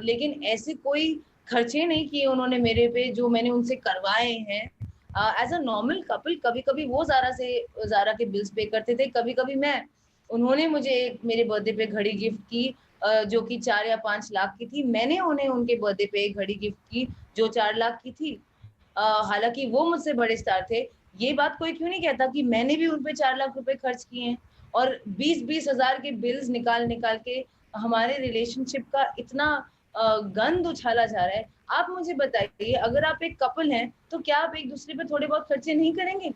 लेकिन ऐसे कोई खर्चे नहीं किए उन्होंने मेरे पे जो मैंने उनसे करवाए हैं। एज अ नॉर्मल कपल कभी कभी वो जारा के बिल्स पे करते थे, कभी कभी मैं। उन्होंने मुझे एक मेरे बर्थडे पे घड़ी गिफ्ट की जो कि 4 या 5 लाख की थी। मैंने उन्हें उनके बर्थडे पे एक घड़ी गिफ्ट की जो 4 लाख की थी। हालांकि वो मुझसे बड़े स्टार थे। ये बात कोई क्यों नहीं कहता कि मैंने भी उन पे 4 लाख रुपए खर्च किए हैं, और 20-20 हजार के बिल्स निकाल निकाल के हमारे रिलेशनशिप का इतना गंद उछाला जा रहा है। आप मुझे बताइए, अगर आप एक कपल हैं तो क्या आप एक दूसरे पे थोड़े बहुत खर्चे नहीं करेंगे?